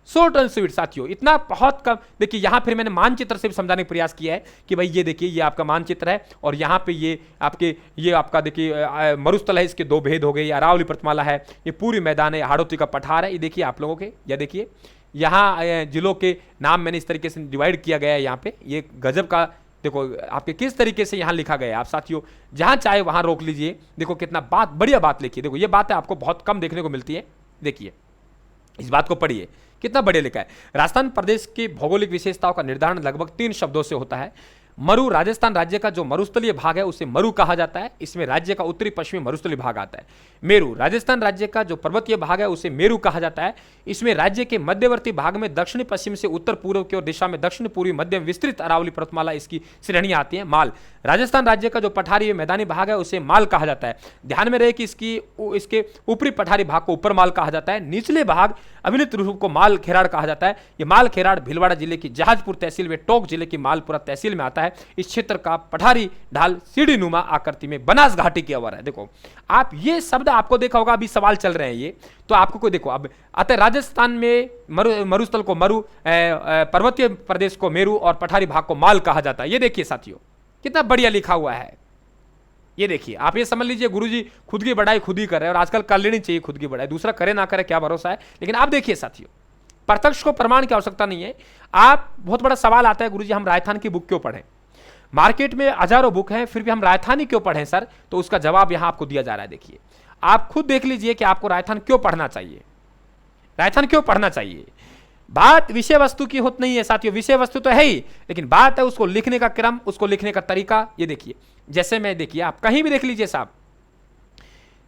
शॉर्ट एंड स्वीट साथियों, इतना बहुत कम। देखिए यहाँ फिर मैंने मानचित्र से भी समझाने का प्रयास किया है कि भाई ये देखिए ये आपका मानचित्र है और यहाँ पे ये आपका देखिए मरुस्थल है, इसके 2 भेद हो गए। ये अरावली पर्वतमाला है, ये पूरी मैदान है, हाड़ौती का पठार है। ये देखिए आप लोगों के, या देखिए यहाँ जिलों के नाम मैंने इस तरीके से डिवाइड किया गया है। यहाँ पे ये गजब का देखो आपके किस तरीके से यहाँ लिखा गया है। आप साथियों जहाँ चाहे वहाँ रोक लीजिए, देखो कितना बढ़िया बात लिखी है। देखो ये बात है आपको बहुत कम देखने को मिलती है। देखिए इस बात को पढ़िए कितना बढ़िया लिखा है। राजस्थान प्रदेश की भौगोलिक विशेषताओं का निर्धारण लगभग 3 शब्दों से होता है। मरु, राजस्थान राज्य का जो मरुस्थलीय भाग है उसे मरु कहा जाता है। इसमें राज्य का उत्तरी पश्चिमी मरुस्थलीय भाग आता है। मेरु, राजस्थान राज्य का जो पर्वतीय भाग है उसे मेरु कहा जाता है। इसमें राज्य के मध्यवर्ती भाग में दक्षिणी पश्चिम से उत्तर पूर्व की ओर दिशा में दक्षिण पूर्वी मध्यम विस्तृत अरावली पर्वतमाला इसकी श्रेणियां आती हैं। माल, राजस्थान राज्य का जो पठारी मैदानी भाग है उसे माल कहा जाता है। ध्यान में रहे कि इसके ऊपरी पठारी भाग को ऊपर माल कहा जाता है, निचले भाग अभिनीत रूप को माल खेराड़ कहा जाता है। ये माल खेराड़ भीलवाड़ा जिले की जहाजपुर तहसील में, टोंक जिले की मालपुरा तहसील में आता है। है। इस क्षेत्र का पठारी ढाल सीढ़ी नुमा आकृति में बनास घाटी की ओर है। देखो आप ये शब्द आपको देखा होगा, अभी सवाल चल रहे हैं ये, तो आपको कोई देखो अब अतः राजस्थान में मरुस्थल को मरु, पर्वतीय प्रदेश को मेरू और पठारी भाग को माल कहा जाता है। ये देखिए साथियों कितना बढ़िया लिखा हुआ है। ये देखिए आप ये समझ लीजिए गुरुजी खुद की बढ़ाई खुद ही कर रहे हैं, और आजकल कर लेनी चाहिए खुद की बढ़ाई, दूसरा करे ना करे क्या भरोसा है। लेकिन आप देखिए साथियों, प्रत्यक्ष को प्रमाण की आवश्यकता नहीं है। आप बहुत बड़ा सवाल आता है गुरुजी हम राजस्थान की बुक क्यों पढ़ें, मार्केट में हजारों बुक हैं फिर भी हम राजस्थानी क्यों पढ़ें सर, तो उसका जवाब यहां आपको दिया जा रहा है। देखिए आप खुद देख लीजिए कि आपको राजस्थान क्यों पढ़ना चाहिए, राजस्थान क्यों पढ़ना चाहिए। बात विषय वस्तु की होती नहीं है साथियों, विषय वस्तु तो है ही, लेकिन बात है उसको लिखने का क्रम, उसको लिखने का तरीका। ये देखिए जैसे मैं देखिए आप कहीं भी देख लीजिए साहब,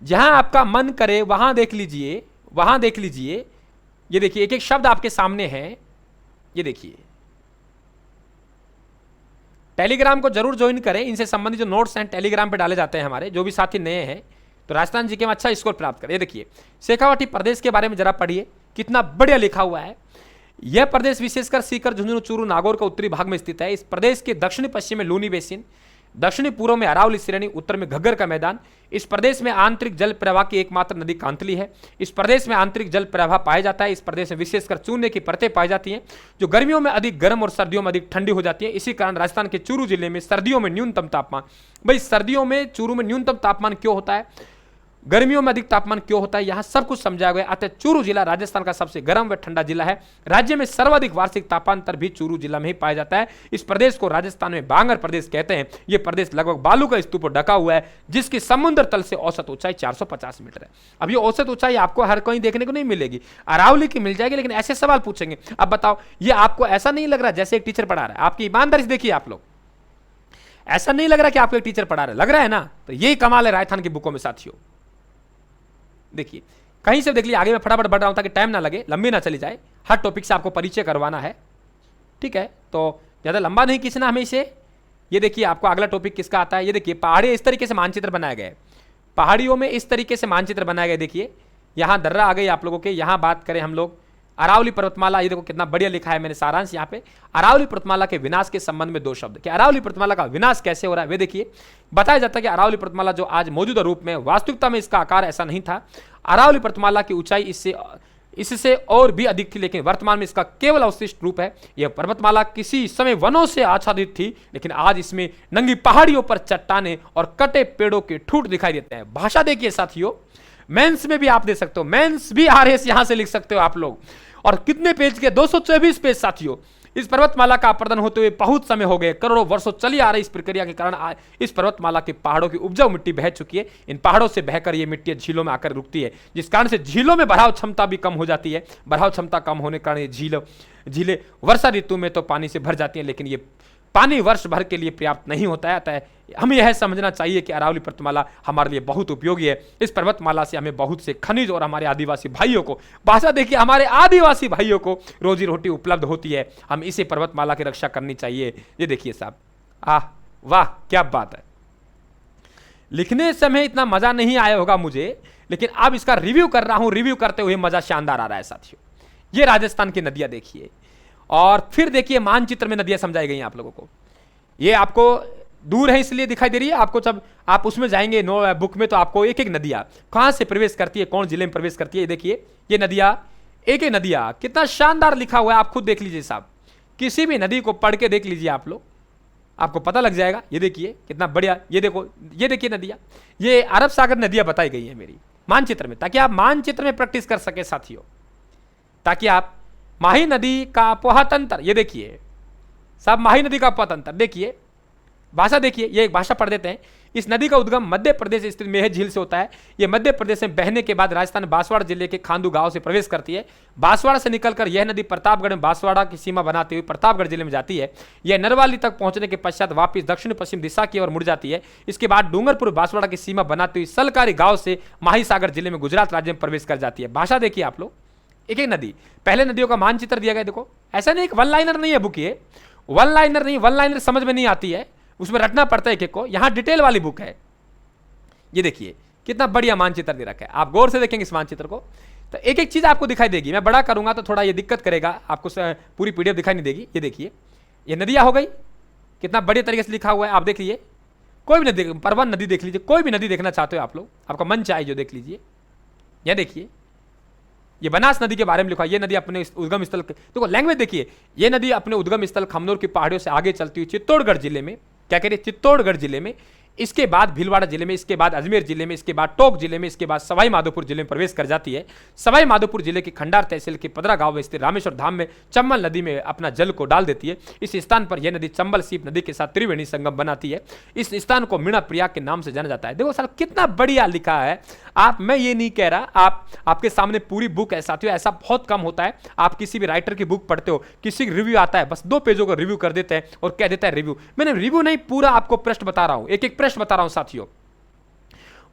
जहां आपका मन करे वहां देख लीजिए, वहां देख लीजिए। ये देखिए एक एक शब्द आपके सामने है। ये देखिए टेलीग्राम को जरूर ज्वाइन करें, इनसे संबंधित जो नोट्स हैं टेलीग्राम पे डाले जाते हैं हमारे, जो भी साथी नए हैं तो राजस्थान जी के में अच्छा स्कोर प्राप्त करें। ये देखिए शेखावाटी प्रदेश के बारे में जरा पढ़िए, कितना बढ़िया लिखा हुआ है। यह प्रदेश विशेषकर सीकर, झुंझुनू, चूरू, नागौर का उत्तरी भाग में स्थित है। इस प्रदेश के दक्षिणी पश्चिम में लूनी बेसिन, दक्षिणी पूर्व में अरावली श्रेणी, उत्तर में घग्गर का मैदान। इस प्रदेश में आंतरिक जल प्रवाह की एकमात्र नदी कांतली है। इस प्रदेश में आंतरिक जल प्रवाह पाया जाता है। इस प्रदेश में विशेषकर चूने की परतें पाई जाती हैं जो गर्मियों में अधिक गर्म और सर्दियों में अधिक ठंडी हो जाती है। इसी कारण राजस्थान के चूरू जिले में सर्दियों में न्यूनतम तापमान, भाई सर्दियों में चूरू में न्यूनतम तापमान क्यों होता है, गर्मियों में अधिक तापमान क्यों होता है, यहां सब कुछ समझाया गया। अतः चूरू जिला राजस्थान का सबसे गर्म व ठंडा जिला है। राज्य में सर्वाधिक वार्षिक तापांतर भी चूरू जिला में ही पाया जाता है। इस प्रदेश को राजस्थान में बांगर प्रदेश कहते हैं। यह प्रदेश लगभग बालू का स्तूप पर ढका हुआ है जिसकी समुद्र तल से औसत ऊंचाई 450 मीटर है। अब ये औसत ऊंचाई आपको हर कहीं देखने को नहीं मिलेगी, अरावली की मिल जाएगी, लेकिन ऐसे सवाल पूछेंगे। अब बताओ ये आपको ऐसा नहीं लग रहा जैसे एक टीचर पढ़ा रहा है, आपकी ईमानदारी से देखिए आप लोग, ऐसा नहीं लग रहा कि आपको एक टीचर पढ़ा रहा है, लग रहा है ना, तो यही कमाल है राजस्थान की बुकों में साथियों। देखिए कहीं से देख लीजिए, आगे मैं फटाफट बढ़ रहा हूं ताकि टाइम ना लगे, लंबी ना चली जाए, हर टॉपिक से आपको परिचय करवाना है, ठीक है, तो ज़्यादा लंबा नहीं खींचना हमें इसे। ये देखिए आपको अगला टॉपिक किसका आता है। ये देखिए पहाड़ी इस तरीके से मानचित्र बनाए गए, पहाड़ियों में इस तरीके से मानचित्र बनाए गए। देखिए यहाँ दर्रा आ गई आप लोगों के, यहाँ बात करें हम लोग अरावली पर्वतमाला। ये देखो कितना बढ़िया लिखा है मैंने सारांश यहाँ पे, अरावली पर्वतमाला के विनाश के संबंध में 2 शब्द कि अरावली पर्वतमाला का विनाश कैसे हो रहा है। वे देखिए बताया जाता है कि अरावली पर्वतमाला जो आज मौजूदा रूप में, वास्तविकता में इसका आकार ऐसा नहीं था। अरावली पर्वतमाला की ऊंचाई इससे और भी अधिक थी, लेकिन वर्तमान में इसका केवल अवशिष्ट रूप है। यह पर्वतमाला किसी समय वनों से आच्छादित थी, लेकिन आज इसमें नंगी पहाड़ियों पर चट्टाने और कटे पेड़ों के ठूंठ दिखाई देते हैं। भाषा देखिए साथियों, मेंस में भी आप दे सकते हो, मेंस भी आरएस यहां से लिख सकते हो आप लोग। और कितने पेज के, 224 पेज साथियों। इस पर्वतमाला का अपरदन होते हुए बहुत समय हो गए, करोड़ों वर्षों चली आ रही इस प्रक्रिया के कारण आज इस पर्वतमाला के पहाड़ों की उपजाऊ मिट्टी बह चुकी है। इन पहाड़ों से बहकर ये मिट्टी झीलों में आकर रुकती है, जिस कारण से झीलों में बहाव क्षमता भी कम हो जाती है। बहाव क्षमता कम होने के कारण ये झीलें वर्षा ऋतु में तो पानी से भर जाती हैं, लेकिन ये पानी वर्ष भर के लिए पर्याप्त नहीं होता है। अतः हमें यह समझना चाहिए कि अरावली पर्वतमाला हमारे लिए बहुत उपयोगी है। इस पर्वतमाला से हमें बहुत से खनिज और हमारे आदिवासी भाइयों को, भाषा देखिए, हमारे आदिवासी भाइयों को रोजी रोटी उपलब्ध होती है। हम इसी पर्वतमाला की रक्षा करनी चाहिए। ये देखिए साहब, वाह क्या बात है। लिखने समय इतना मजा नहीं आया होगा मुझे, लेकिन अब इसका रिव्यू कर रहा हूं, रिव्यू करते हुए मजा शानदार आ रहा है साथियों। ये राजस्थान की नदियां देखिए, और फिर देखिए मानचित्र में नदियां समझाई गई हैं आप लोगों को। ये आपको दूर है इसलिए दिखाई दे रही है आपको, जब आप उसमें जाएंगे बुक में तो आपको एक एक नदियां कहां से प्रवेश करती है, कौन जिले में प्रवेश करती है। देखिए ये नदियां, एक एक नदियां, कितना शानदार लिखा हुआ है, आप खुद देख लीजिए साहब। किसी भी नदी को पढ़ के देख लीजिए आप लोग, आपको पता लग जाएगा। ये देखिए कितना बढ़िया, ये देखो, ये देखिए नदियां, ये अरब सागर नदियां बताई गई है मेरी मानचित्र में, ताकि आप मानचित्र में प्रैक्टिस कर सके साथियों, ताकि आप माही नदी का अपोहा तंत्र, ये देखिए सब माही नदी का अपोहा तंत्र। देखिए भाषा देखिए, ये एक भाषा पढ़ देते हैं। इस नदी का उद्गम मध्य प्रदेश स्थित मेह झील से होता है। यह मध्य प्रदेश में बहने के बाद राजस्थान बांसवाड़ा जिले के खांदू गांव से प्रवेश करती है। बांसवाड़ा से निकलकर यह नदी प्रतापगढ़ में बांसवाड़ा की सीमा बनाते हुए प्रतापगढ़ जिले में जाती है। यह नरवाली तक पहुंचने के पश्चात वापस दक्षिण पश्चिम दिशा की ओर मुड़ जाती है। इसके बाद डूंगरपुर बांसवाड़ा की सीमा बनाते हुए सलकारी गांव से माही सागर जिले में गुजरात राज्य में प्रवेश कर जाती है। भाषा देखिए आप लोग, एक एक नदी, पहले नदियों का मानचित्र दिया गया। देखो ऐसा नहीं, एक वन लाइनर नहीं है बुक, ये वन लाइनर नहीं, वन लाइनर समझ में नहीं आती है, उसमें रटना पड़ता है एक एक को। यहां डिटेल वाली बुक है। ये देखिए कितना बढ़िया मानचित्र दे रखा है, आप गौर से देखेंगे इस मानचित्र को तो एक एक चीज आपको दिखाई देगी। मैं बड़ा करूंगा तो थोड़ा ये दिक्कत करेगा, आपको पूरी पीडीएफ दिखाई नहीं देगी। ये देखिए ये नदियां हो गई, कितना बढ़िया तरीके से लिखा हुआ है, आप देख लीजिए। कोई भी नदी, परवन नदी देख लीजिए, कोई भी नदी देखना चाहते हो आप लोग, आपका मन चाहे जो देख लीजिए। यह देखिए, ये बनास नदी के बारे में लिखा है। ये नदी अपने उद्गम स्थल, देखो लैंग्वेज देखिए, ये नदी अपने उद्गम स्थल खमनोर की पहाड़ियों से आगे चलती हुई चित्तौड़गढ़ जिले में, क्या कह रही है, चित्तौड़गढ़ जिले में, इसके बाद भीलवाड़ा जिले में, इसके बाद अजमेर जिले में, इसके बाद टोंक जिले में, इसके बाद सवाई माधोपुर जिले में प्रवेश कर जाती है। सवाई माधोपुर जिले के खंडार तहसील के पदरा गांव में स्थित रामेश्वर धाम में चंबल नदी में अपना जल को डाल देती है। इस स्थान पर यह नदी चंबल सीप नदी के साथ त्रिवेणी संगम बनाती है। इस स्थान को मीणा प्रयाग के नाम से जाना जाता है। देखो सर कितना बढ़िया लिखा है। आप, मैं ये नहीं कह रहा, आपके सामने पूरी बुक है साथियों, ऐसा बहुत कम होता है। आप किसी भी राइटर की बुक पढ़ते हो, किसी रिव्यू आता है, बस 2 पेजों का रिव्यू कर देते हैं और कह देता है रिव्यू। मैंने रिव्यू नहीं, पूरा आपको प्रश्न बता रहा हूं, एक एक प्रश्न बता रहा हूं साथियों।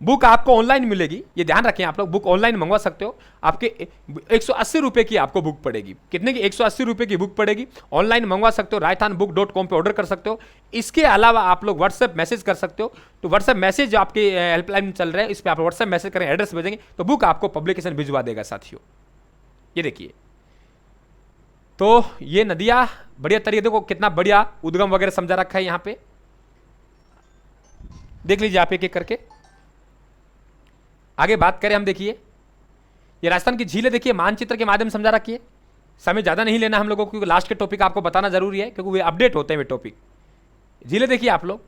बुक आपको ऑनलाइन मिलेगी, ये ध्यान रखें आप लोग, बुक ऑनलाइन मंगवा सकते हो। आपके 180 रुपए की आपको बुक पड़ेगी। कितने की? 180 रुपए की बुक पड़ेगी। ऑनलाइन मंगवा सकते हो, रायथानबुक.com पे ऑर्डर कर सकते हो। इसके अलावा आप लोग व्हाट्सएप मैसेज कर सकते हो। तो व्हाट्सएप मैसेज आपके हेल्पलाइन चल रहा है, इस पर आप व्हाट्सएप मैसेज करें, एड्रेस भेजेंगे तो बुक आपको पब्लिकेशन भिजवा देगा साथियों। ये देखिए, तो ये नदियां बढ़िया तरीके, देखो कितना बढ़िया उद्गम वगैरह समझा रखा है यहां पे, देख लीजिए आप एक एक करके। आगे बात करें हम, देखिए ये राजस्थान की झीलें देखिए, मानचित्र के माध्यम से समझा रखी है। समय ज्यादा नहीं लेना हम लोगों को, क्योंकि लास्ट के टॉपिक आपको बताना जरूरी है, क्योंकि वे अपडेट होते हैं वे टॉपिक। झीलें देखिए आप लोग,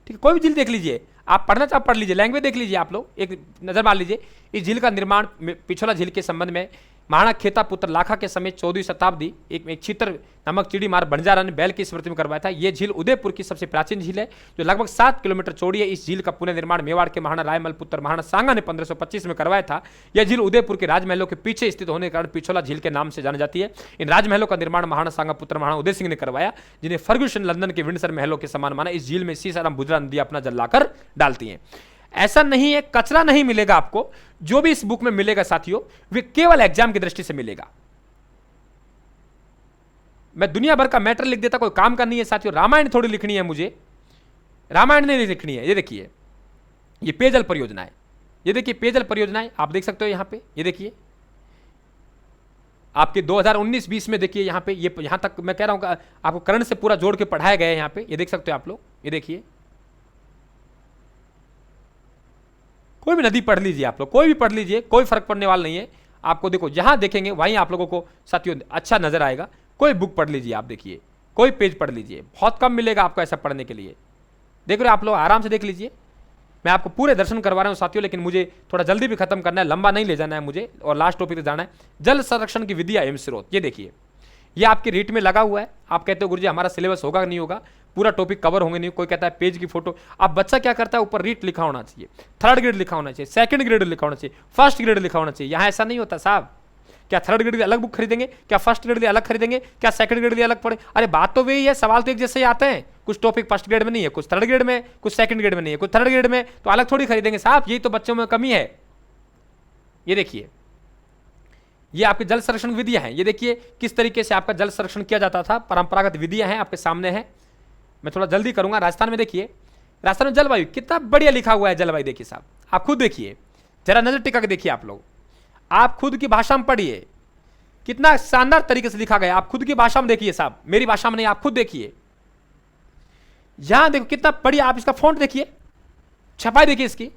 ठीक है, कोई भी झील देख लीजिए, आप पढ़ना चाहे पढ़ लीजिए, लैंग्वेज देख लीजिए आप लोग, एक नजर मार लीजिए। इस झील का निर्माण पिछोला झील के संबंध में महाराणा खेता पुत्र लाखा के समय 14वीं शताब्दी एक छितर नामक चिड़ी मार बंजारा ने बैल की स्मृति में करवाया था। यह झील उदयपुर की सबसे प्राचीन झील है, जो लगभग 7 किलोमीटर चौड़ी है। इस झील का पुनर्निर्माण मेवाड़ के महाराणा रायमल पुत्र महाराणा सांगा ने 1525 में करवाया था। यह झील उदयपुर के राजमहलों के पीछे स्थित होने के कारण पिछोला झील के नाम से जानी जाती है। इन राजमहलों का निर्माण महाराणा सांगा पुत्र महाराणा उदय सिंह ने करवाया, जिन्हें फर्ग्यूसन लंदन के विंडसर महलों के समान माना। इस झील में सीसाराम बुजरा नदी अपना जल लाकर डालती है। ऐसा नहीं है, कचरा नहीं मिलेगा आपको। जो भी इस बुक में मिलेगा साथियों, वे केवल एग्जाम की दृष्टि से मिलेगा। मैं दुनिया भर का मैटर लिख देता, कोई काम का नहीं है साथियों। रामायण थोड़ी लिखनी है मुझे, रामायण नहीं लिखनी है। ये देखिए, ये पेयजल परियोजनाएं, ये देखिए पेयजल परियोजनाएं आप देख सकते हो यहां पे। ये देखिए आपके 2019-20 में देखिए यहां पे, ये यहां तक मैं कह रहा हूं आपको करण से पूरा जोड़ के पढ़ाया गया है यहां पे। ये देख सकते हो आप लोग, ये देखिए, कोई भी नदी पढ़ लीजिए आप लोग, कोई भी पढ़ लीजिए, कोई फर्क पड़ने वाला नहीं है आपको। देखो जहां देखेंगे वहीं आप लोगों को साथियों अच्छा नजर आएगा। कोई बुक पढ़ लीजिए आप, देखिए कोई पेज पढ़ लीजिए, बहुत कम मिलेगा आपको ऐसा पढ़ने के लिए। देख रहे हो आप लोग, आराम से देख लीजिए। मैं आपको पूरे दर्शन करवा रहा हूं साथियों, लेकिन मुझे थोड़ा जल्दी भी खत्म करना है, लंबा नहीं ले जाना है मुझे, और लास्ट टॉपिक पे जाना है, जल संरक्षण की विधियां एवं स्रोत। ये देखिए, ये आपकी रीट में लगा हुआ है। आप कहते हो गुरुजी हमारा सिलेबस होगा नहीं होगा, पूरा टॉपिक कवर होंगे नहीं। कोई कहता है पेज की फोटो। अब बच्चा क्या करता है, ऊपर रीट लिखा होना चाहिए, 3rd ग्रेड लिखा होना चाहिए, 2nd ग्रेड लिखा होना चाहिए, 1st ग्रेड लिखा होना चाहिए। यहां ऐसा नहीं होता साहब। क्या 3rd ग्रेड की अलग बुक खरीदेंगे, क्या 1st ग्रेड की अलग खरीदेंगे, क्या 2nd ग्रेड की अलग पढ़े? अरे बात तो वही है, सवाल तो एक जैसे ही आते हैं। कुछ टॉपिक 1st ग्रेड में नहीं है, कुछ 3rd ग्रेड में, कुछ 2nd ग्रेड में नहीं है, कुछ 3rd ग्रेड में, तो अलग थोड़ी खरीदेंगे साहब। यही तो बच्चों में कमी है। ये देखिए, ये आपके जल संरक्षण विधियां हैं। ये देखिए किस तरीके से आपका जल संरक्षण किया जाता था, परंपरागत विधियां हैं आपके सामने हैं। मैं थोड़ा जल्दी करूंगा। राजस्थान में देखिए, राजस्थान में जलवायु कितना बढ़िया लिखा हुआ है। जलवायु देखिए साहब, आप खुद देखिए, जरा नजर टिका के देखिए आप लोग, आप खुद की भाषा में पढ़िए, कितना शानदार तरीके से लिखा गया। आप खुद की भाषा में देखिए साहब, मेरी भाषा में नहीं, आप खुद देखिए। यहां देखो कितना बढ़िया, आप इसका फॉन्ट देखिए, छपाई देखिए इसकी।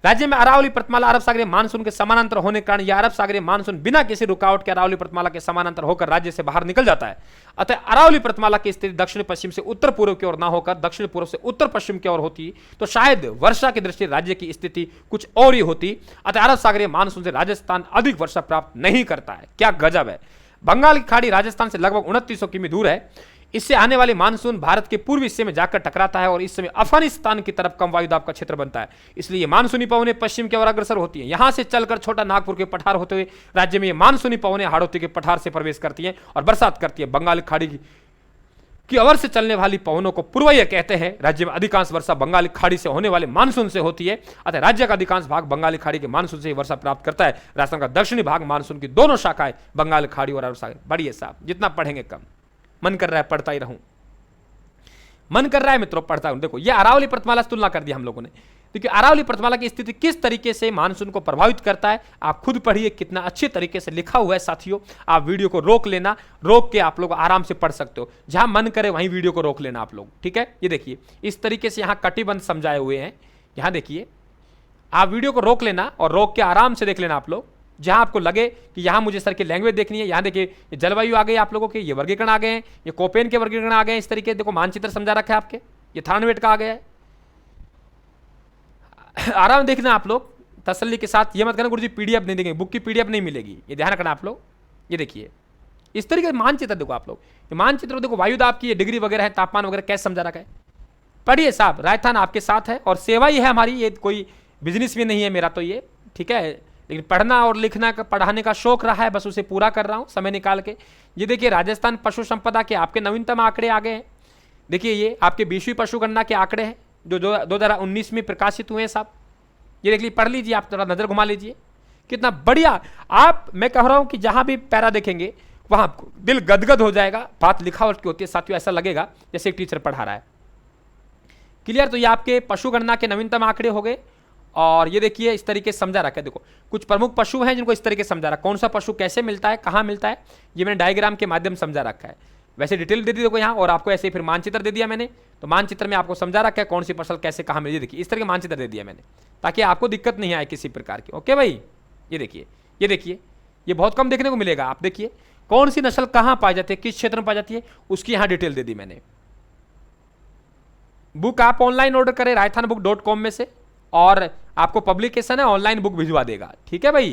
राज्य में अरावली पर्वतमाला अरब सागरीय मानसून के समानांतर होने के कारण यह अरब सागरीय मानसून बिना किसी रुकावट के अरावली पर्वतमाला के समानांतर होकर राज्य से बाहर निकल जाता है। अतः अरावली पर्वतमाला की स्थिति दक्षिण पश्चिम से उत्तर पूर्व की ओर ना होकर दक्षिण पूर्व से उत्तर पश्चिम की ओर होती तो शायद वर्षा की दृष्टि राज्य की स्थिति कुछ और ही होती। अतः अरब सागरीय मानसून से राजस्थान अधिक वर्षा प्राप्त नहीं करता है। क्या गजब है। बंगाल की खाड़ी राजस्थान से लगभग 2900 किमी दूर है। इससे आने वाली मानसून भारत के पूर्वी हिस्से में जाकर टकराता है और इस समय अफगानिस्तान की तरफ कम वायुदाब का क्षेत्र बनता है। इसलिए मानसूनी पवनें पश्चिम की ओर अग्रसर होती हैं। यहां से चलकर छोटा नागपुर के पठार होते हुए राज्य में ये मानसूनी पवनें हाड़ौती के पठार से प्रवेश करती हैं और बरसात करती है। बंगाल की खाड़ी की ओर से चलने वाली पवनों को पूर्वय्य कहते हैं। राज्य में अधिकांश वर्षा बंगाली खाड़ी से होने वाले मानसून से होती है। अतः राज्य का अधिकांश भाग बंगाली खाड़ी के मानसून से ही वर्षा प्राप्त करता है। राजस्थान का दक्षिणी भाग मानसून की दोनों शाखाएं बंगाल खाड़ी और अरब सागर। बढ़िया साहब, जितना पढ़ेंगे कम। मन कर रहा है पढ़ता ही रहूं, मन कर रहा है मित्रों पढ़ता हूं। देखो ये अरावली पर्वतमाला से तुलना कर दिया हम लोगों ने। देखिए अरावली पर्वतमाला की स्थिति किस तरीके से मानसून को प्रभावित करता है, आप खुद पढ़िए, कितना अच्छे तरीके से लिखा हुआ है साथियों। आप वीडियो को रोक लेना, रोक के आप लोग आराम से पढ़ सकते हो, जहां मन करे वहीं वीडियो को रोक लेना आप लोग, ठीक है। ये देखिए इस तरीके से यहाँ कटिबंध समझाए हुए हैं, यहाँ देखिए आप वीडियो को रोक लेना और रोक के आराम से देख लेना आप लोग, जहां आपको लगे कि यहाँ मुझे सर की लैंग्वेज देखनी है। यहाँ देखिए ये जलवायु आ गई आप लोगों के, ये वर्गीकरण आ गए हैं, ये कोपेन के वर्गीकरण आ गए हैं, इस तरीके देखो मानचित्र समझा रखा है आपके, ये थानवेट का आ गया है। आराम देखना आप लोग तसल्ली के साथ, ये मत करना गुरुजी पीडीएफ नहीं देंगे, बुक की पीडीएफ नहीं मिलेगी, ये ध्यान रखना आप लोग। ये देखिए इस तरीके से मानचित्र देखो आप लोग, ये मानचित्र देखो वायुदाब की, ये डिग्री वगैरह है, तापमान वगैरह कैसे समझा रखा है, पढ़िए साहब। राजस्थान आपके साथ है और सेवा ही है हमारी, ये कोई बिजनेस भी नहीं है मेरा तो ये, ठीक है। लेकिन पढ़ना और लिखना का, पढ़ाने का शौक रहा है, बस उसे पूरा कर रहा हूं समय निकाल के। ये देखिए राजस्थान पशु संपदा के आपके नवीनतम आंकड़े आ गए हैं। देखिए ये आपके 20वीं पशु गणना के आंकड़े हैं जो 2019 में प्रकाशित हुए हैं साहब। ये देख लीजिए, पढ़ लीजिए, आप थोड़ा नजर घुमा लीजिए, कितना बढ़िया। आप, मैं कह रहा हूं कि जहां भी पैरा देखेंगे वहां दिल गदगद हो जाएगा। बात लिखावट की होती है साथियों, ऐसा लगेगा जैसे एक टीचर पढ़ा रहा है। क्लियर। तो ये आपके पशु गणना के नवीनतम आंकड़े हो गए और ये देखिए इस तरीके से समझा रखा है। देखो कुछ प्रमुख पशु हैं जिनको इस तरीके से समझा रखा, कौन सा पशु कैसे मिलता है, कहां मिलता है, ये मैंने डायग्राम के माध्यम से समझा रखा है। वैसे डिटेल दे दी देखो यहाँ, और आपको ऐसे फिर मानचित्र दे दिया मैंने, तो मानचित्र में आपको समझा रखा है कौन सी फसल कैसे कहां मिली। देखिए इस तरह के मानचित्र दे दिया मैंने ताकि आपको दिक्कत नहीं आए किसी प्रकार की। ओके भाई, ये देखिए, ये देखिए, ये बहुत कम देखने को मिलेगा। आप देखिए कौन सी नस्ल कहां पाई जाती है, किस क्षेत्र में पाई जाती है, उसकी यहां डिटेल दे दी मैंने। बुक आप ऑनलाइन ऑर्डर करें राजस्थानबुक.com में से, और आपको पब्लिकेशन है ऑनलाइन बुक भिजवा देगा, ठीक है भाई।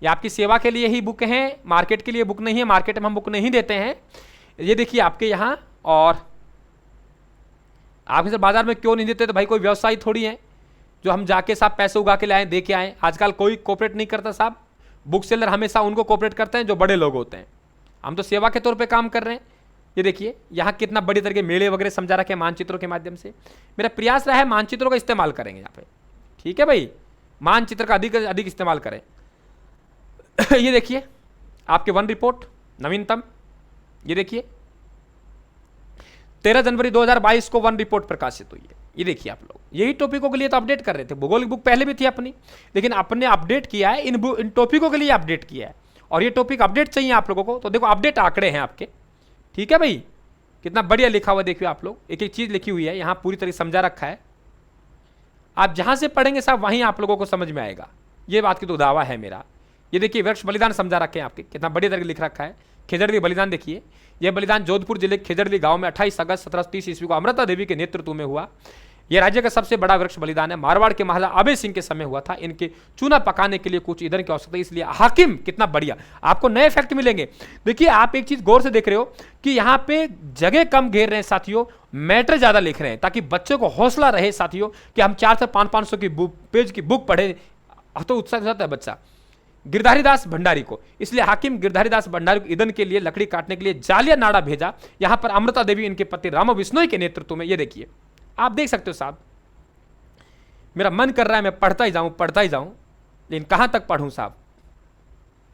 ये आपकी सेवा के लिए ही बुक है, मार्केट के लिए बुक नहीं है, मार्केट में हम बुक नहीं देते हैं। ये देखिए आपके यहाँ, और आप इसे बाजार में क्यों नहीं देते, तो भाई कोई व्यवसाय थोड़ी है जो हम जाके साहब पैसे उगा के लाए दे के आए। आजकल कोई कोऑपरेट नहीं करता साहब, बुक सेलर हमेशा उनको कोऑपरेट करते हैं जो बड़े लोग होते हैं। हम तो सेवा के तौर पे काम कर रहे हैं। ये देखिए यहाँ कितना बड़ी तरीके मेले वगैरह समझा रखे हैं मानचित्रों के माध्यम से। मेरा प्रयास रहा है मानचित्रों का इस्तेमाल करेंगे यहाँ पे, ठीक है भाई, मानचित्र का अधिक अधिक इस्तेमाल करें। ये देखिए आपके वन रिपोर्ट नवीनतम, ये देखिए 13 जनवरी 2022 को वन रिपोर्ट प्रकाशित हुई है। ये देखिए आप लोग, यही टॉपिकों के लिए तो अपडेट कर रहे थे। भूगोल की बुक पहले भी थी अपनी, लेकिन अपने अपडेट किया है इन टॉपिकों के लिए अपडेट किया है, और ये टॉपिक अपडेट चाहिए आप लोगों को। तो देखो अपडेट आंकड़े हैं आपके, ठीक है भाई, कितना बढ़िया लिखा हुआ देखिए आप लोग, एक एक चीज लिखी हुई है यहाँ, पूरी तरह समझा रखा है। आप जहां से पढ़ेंगे साहब वहीं आप लोगों को समझ में आएगा, ये बात की तो दावा है मेरा। ये देखिए वृक्ष बलिदान समझा रखे हैं आपके, कितना बढ़िया तरीके लिख रखा है। खेजड़ली बलिदान देखिए, यह बलिदान जोधपुर जिले के खेजड़ली गांव में 28 अगस्त 1730 ईस्वी को अमृता देवी के नेतृत्व में हुआ। यह राज्य का सबसे बड़ा वृक्ष बलिदान है। मारवाड़ के महाराजा अभय सिंह के समय हुआ था। इनके चूना पकाने के लिए कुछ ईंधन की आवश्यकता, इसलिए हाकिम, कितना बढ़िया आपको नए फैक्ट मिलेंगे। देखिए आप एक चीज गौर से देख रहे हो कि यहाँ पे जगह कम घेर रहे हैं साथियों, मैटर ज्यादा लिख रहे हैं, ताकि बच्चों को हौसला रहे साथियों कि हम 400 से 500 की पेज की बुक पढ़े, तो उत्साह है बच्चा। गिरधारीदास भंडारी को, इसलिए हाकिम गिरधारीदास भंडारी को ईंधन के लिए, लकड़ी काटने के लिए जालिया नाड़ा भेजा। यहां पर अमृता देवी इनके पति राम विश्नोई के नेतृत्व में, ये देखिए आप देख सकते हो साहब। मेरा मन कर रहा है मैं पढ़ता ही जाऊं, लेकिन कहां तक पढ़ूं साहब।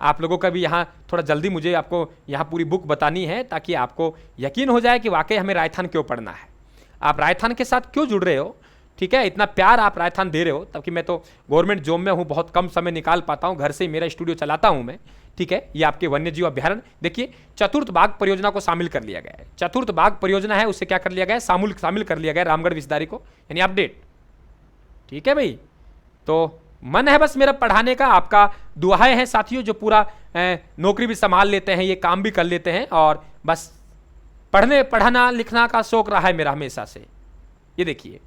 आप लोगों का भी यहां थोड़ा जल्दी मुझे आपको यहां पूरी बुक बतानी है, ताकि आपको यकीन हो जाए कि वाकई हमें राजस्थान क्यों पढ़ना है, आप राजस्थान के साथ क्यों जुड़ रहे हो, ठीक है। इतना प्यार आप राजस्थान दे रहे हो, तब कि मैं तो गवर्नमेंट जॉब में हूं, बहुत कम समय निकाल पाता हूं, घर से ही मेरा स्टूडियो चलाता हूं मैं, ठीक है। ये आपके वन्यजीव अभ्यारण्य देखिए, चतुर्थ बाघ परियोजना को शामिल कर लिया गया है। चतुर्थ बाघ परियोजना है, उससे क्या कर लिया गया है, शामिल कर लिया गया रामगढ़ विस्तारी को, यानी अपडेट, ठीक है भाई। तो मन है बस मेरा पढ़ाने का, आपका दुआएं हैं साथियों, जो पूरा नौकरी भी संभाल लेते हैं, ये काम भी कर लेते हैं, और बस पढ़ना लिखना का शौक रहा है मेरा हमेशा से। ये देखिए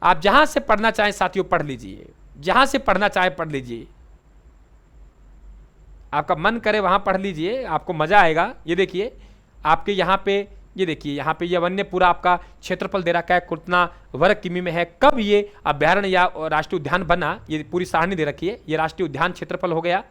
आप जहां से पढ़ना चाहें साथियों पढ़ लीजिए, जहां से पढ़ना चाहे पढ़ लीजिए, आपका मन करे वहां पढ़ लीजिए, आपको मजा आएगा। ये देखिए आपके यहाँ पे, ये देखिए यहाँ पे ये वन्य पूरा आपका क्षेत्रफल दे रखा है, कितना वर्ग किमी में है, कब ये अभ्यारण्य या राष्ट्रीय उद्यान बना, ये पूरी सारणी दे रखी है। ये राष्ट्रीय उद्यान क्षेत्रफल हो गया।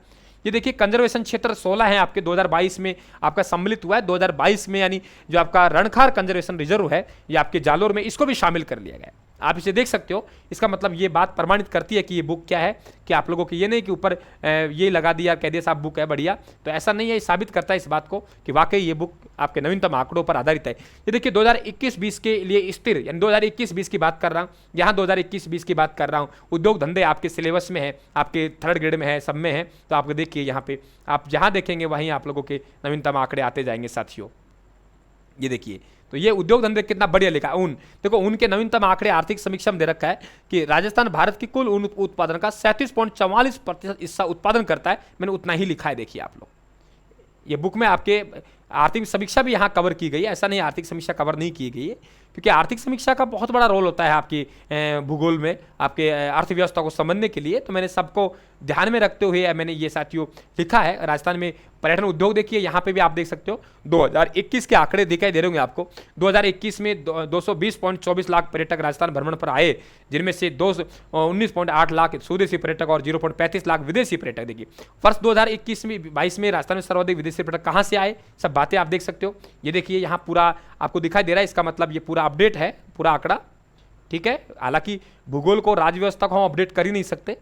ये देखिए कंजर्वेशन क्षेत्र 16 है आपके, 2022 में आपका सम्मिलित हुआ है। 2022 में यानी जो आपका रणखार कंजर्वेशन रिजर्व है, ये आपके जालोर में, इसको भी शामिल कर लिया गया है। आप इसे देख सकते हो। इसका मतलब ये बात प्रमाणित करती है कि ये बुक क्या है, कि आप लोगों की ये नहीं कि ऊपर ये लगा दिया कह दिया साहब बुक है बढ़िया, तो ऐसा नहीं है। ये साबित करता है इस बात को कि वाकई ये बुक आपके नवीनतम आंकड़ों पर आधारित है। ये देखिए 2021-20 के लिए स्थिर, यानी 2021-20 की बात कर रहा हूँ, यहाँ 2021-20 की बात कर रहा हूँ। उद्योग धंधे आपके सिलेबस में है, आपके 3rd ग्रेड में है, सब में है। तो आप देखिए यहाँ पे आप जहाँ देखेंगे वहीं आप लोगों के नवीनतम आंकड़े आते जाएंगे साथियों। ये देखिए, तो ये उद्योग धंधे कितना बढ़िया लिखा है। ऊन देखो, ऊन के नवीनतम आंकड़े आर्थिक समीक्षा में दे रखा है कि राजस्थान भारत की कुल ऊन उत्पादन का 37.44% हिस्सा उत्पादन करता है। मैंने उतना ही लिखा है, देखिए आप लोग। ये बुक में आपके आर्थिक समीक्षा भी यहाँ कवर की गई है, ऐसा नहीं आर्थिक समीक्षा कवर नहीं की गई है, क्योंकि आर्थिक समीक्षा का बहुत बड़ा रोल होता है आपकी भूगोल में, आपके अर्थव्यवस्था को समझने के लिए। तो मैंने सबको ध्यान में रखते हुए मैंने ये साथियों लिखा है। राजस्थान में पर्यटन उद्योग देखिए, यहाँ पे भी आप देख सकते हो 2021 के आंकड़े दिखाई दे रहे होंगे आपको। 2021 में 220.24 लाख पर्यटक राजस्थान भ्रमण पर आए, जिनमें से 19.8 लाख स्वदेशी पर्यटक और 0.35 लाख विदेशी पर्यटक। देखिए वर्ष 2021 में राजस्थान में सर्वाधिक विदेशी पर्यटक कहाँ से आए, सब बातें आप देख सकते हो। ये देखिए यहाँ पूरा आपको दिखाई दे रहा है, इसका मतलब ये पूरा अपडेट है, पूरा आंकड़ा, ठीक है। हालांकि भूगोल को, राज्य व्यवस्था को हम अपडेट कर ही नहीं सकते।